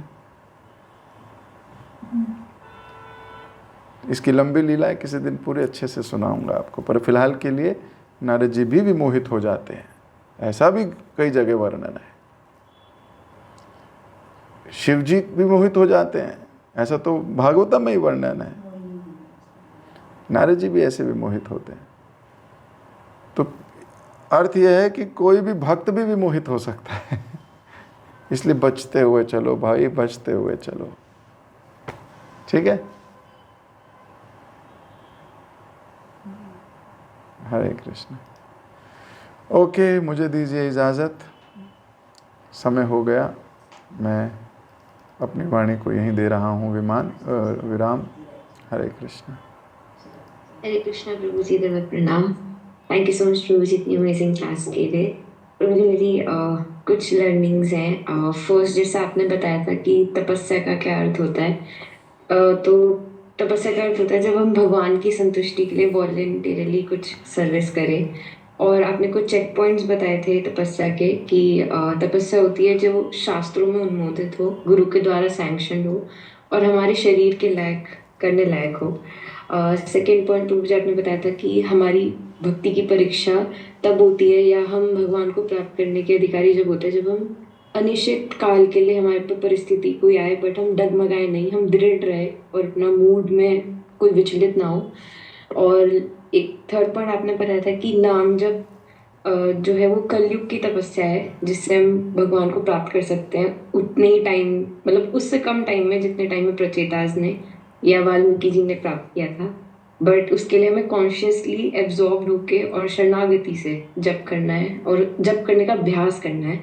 Speaker 1: इसकी लंबी लीला है, किसी दिन पूरे अच्छे से सुनाऊंगा आपको, पर फिलहाल के लिए नारद जी भी मोहित हो जाते हैं, ऐसा भी कई जगह वर्णन है। शिव जी भी मोहित हो जाते हैं, ऐसा तो भागवतम में ही वर्णन है। नारद जी भी ऐसे भी मोहित होते हैं। तो अर्थ यह है कि कोई भी भक्त भी मोहित हो सकता है। इसलिए बचते हुए चलो भाई, बचते हुए चलो, ठीक है। हरे कृष्ण। ओके, मुझे दीजिए इजाज़त, समय हो गया, मैं अपनी वाणी को यहीं दे रहा हूँ विराम। हरे कृष्ण।
Speaker 4: हरे कृष्णा प्रभु जी, दंडवत प्रणाम। Thank you so much Prabhu ji, इतनी अमेजिंग क्लास के लिए। प्रभु जी मेरी कुछ लर्निंग्स हैं। फर्स्ट, जैसा आपने बताया था कि तपस्या का क्या अर्थ होता है, तो तपस्या का अर्थ होता है जब हम भगवान की संतुष्टि के लिए वॉलंटियरली कुछ सर्विस करें। और आपने कुछ चेक पॉइंट्स बताए थे तपस्या के कि तपस्या होती है जो शास्त्रों में अनुमोदित हो, गुरु के द्वारा सैंक्शन हो और हमारे शरीर के लायक करने लायक हो। सेकेंड पॉइंट प्रभु जी आपने बताया था कि हमारी भक्ति की परीक्षा तब होती है या हम भगवान को प्राप्त करने के अधिकारी जब होते हैं जब हम अनिश्चित काल के लिए हमारे पर परिस्थिति कोई आए बट हम डगमगाए नहीं, हम दृढ़ रहे और अपना मूड में कोई विचलित ना हो। और एक थर्ड पॉइंट आपने बताया था कि नाम जब जो है वो कलयुग की तपस्या है जिससे हम भगवान को प्राप्त कर सकते हैं उतने ही टाइम, मतलब उससे कम टाइम में जितने टाइम में प्रचेताज ने या वाल्मीकि जी ने प्राप्त किया था। बट उसके लिए हमें कॉन्शियसली एब्जॉर्ब होके और शरणागति से जप करना है और जप करने का अभ्यास करना है।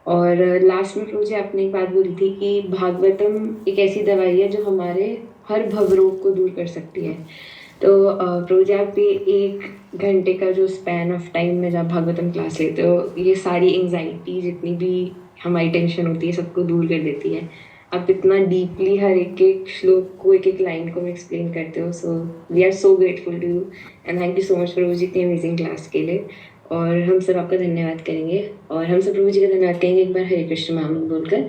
Speaker 4: और लास्ट में प्रभु जी आपने एक बात बोली थी कि भागवतम एक ऐसी दवाई है जो हमारे हर भवरोग को दूर कर सकती है। तो प्रभु जी आप ये 1 घंटे का जो स्पैन ऑफ टाइम में जब भागवतम क्लास लेते हो, ये सारी एंजाइटी जितनी भी हमारी टेंशन होती है सबको दूर कर देती है। आप इतना डीपली हर एक श्लोक को, एक लाइन को एक्सप्लेन करते हो। So we are so grateful to you and thank you so much Prabhu ji इतनी अमेजिंग क्लास के लिए। और हम सब आपका धन्यवाद करेंगे और हम सब प्रभु जी का धन्यवाद करेंगे एक बार हरे कृष्ण महामंत्र बोलकर।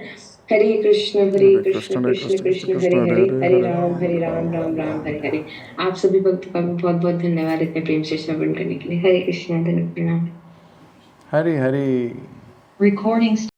Speaker 4: हरे कृष्ण कृष्ण कृष्ण हरे हरे, हरे राम राम राम हरे हरे। आप सभी भक्त का बहुत बहुत धन्यवाद इतने प्रेम से श्रवण करने के लिए। हरे कृष्ण, धन्यवाद, प्रणाम।
Speaker 1: हरि हरि।
Speaker 5: Recording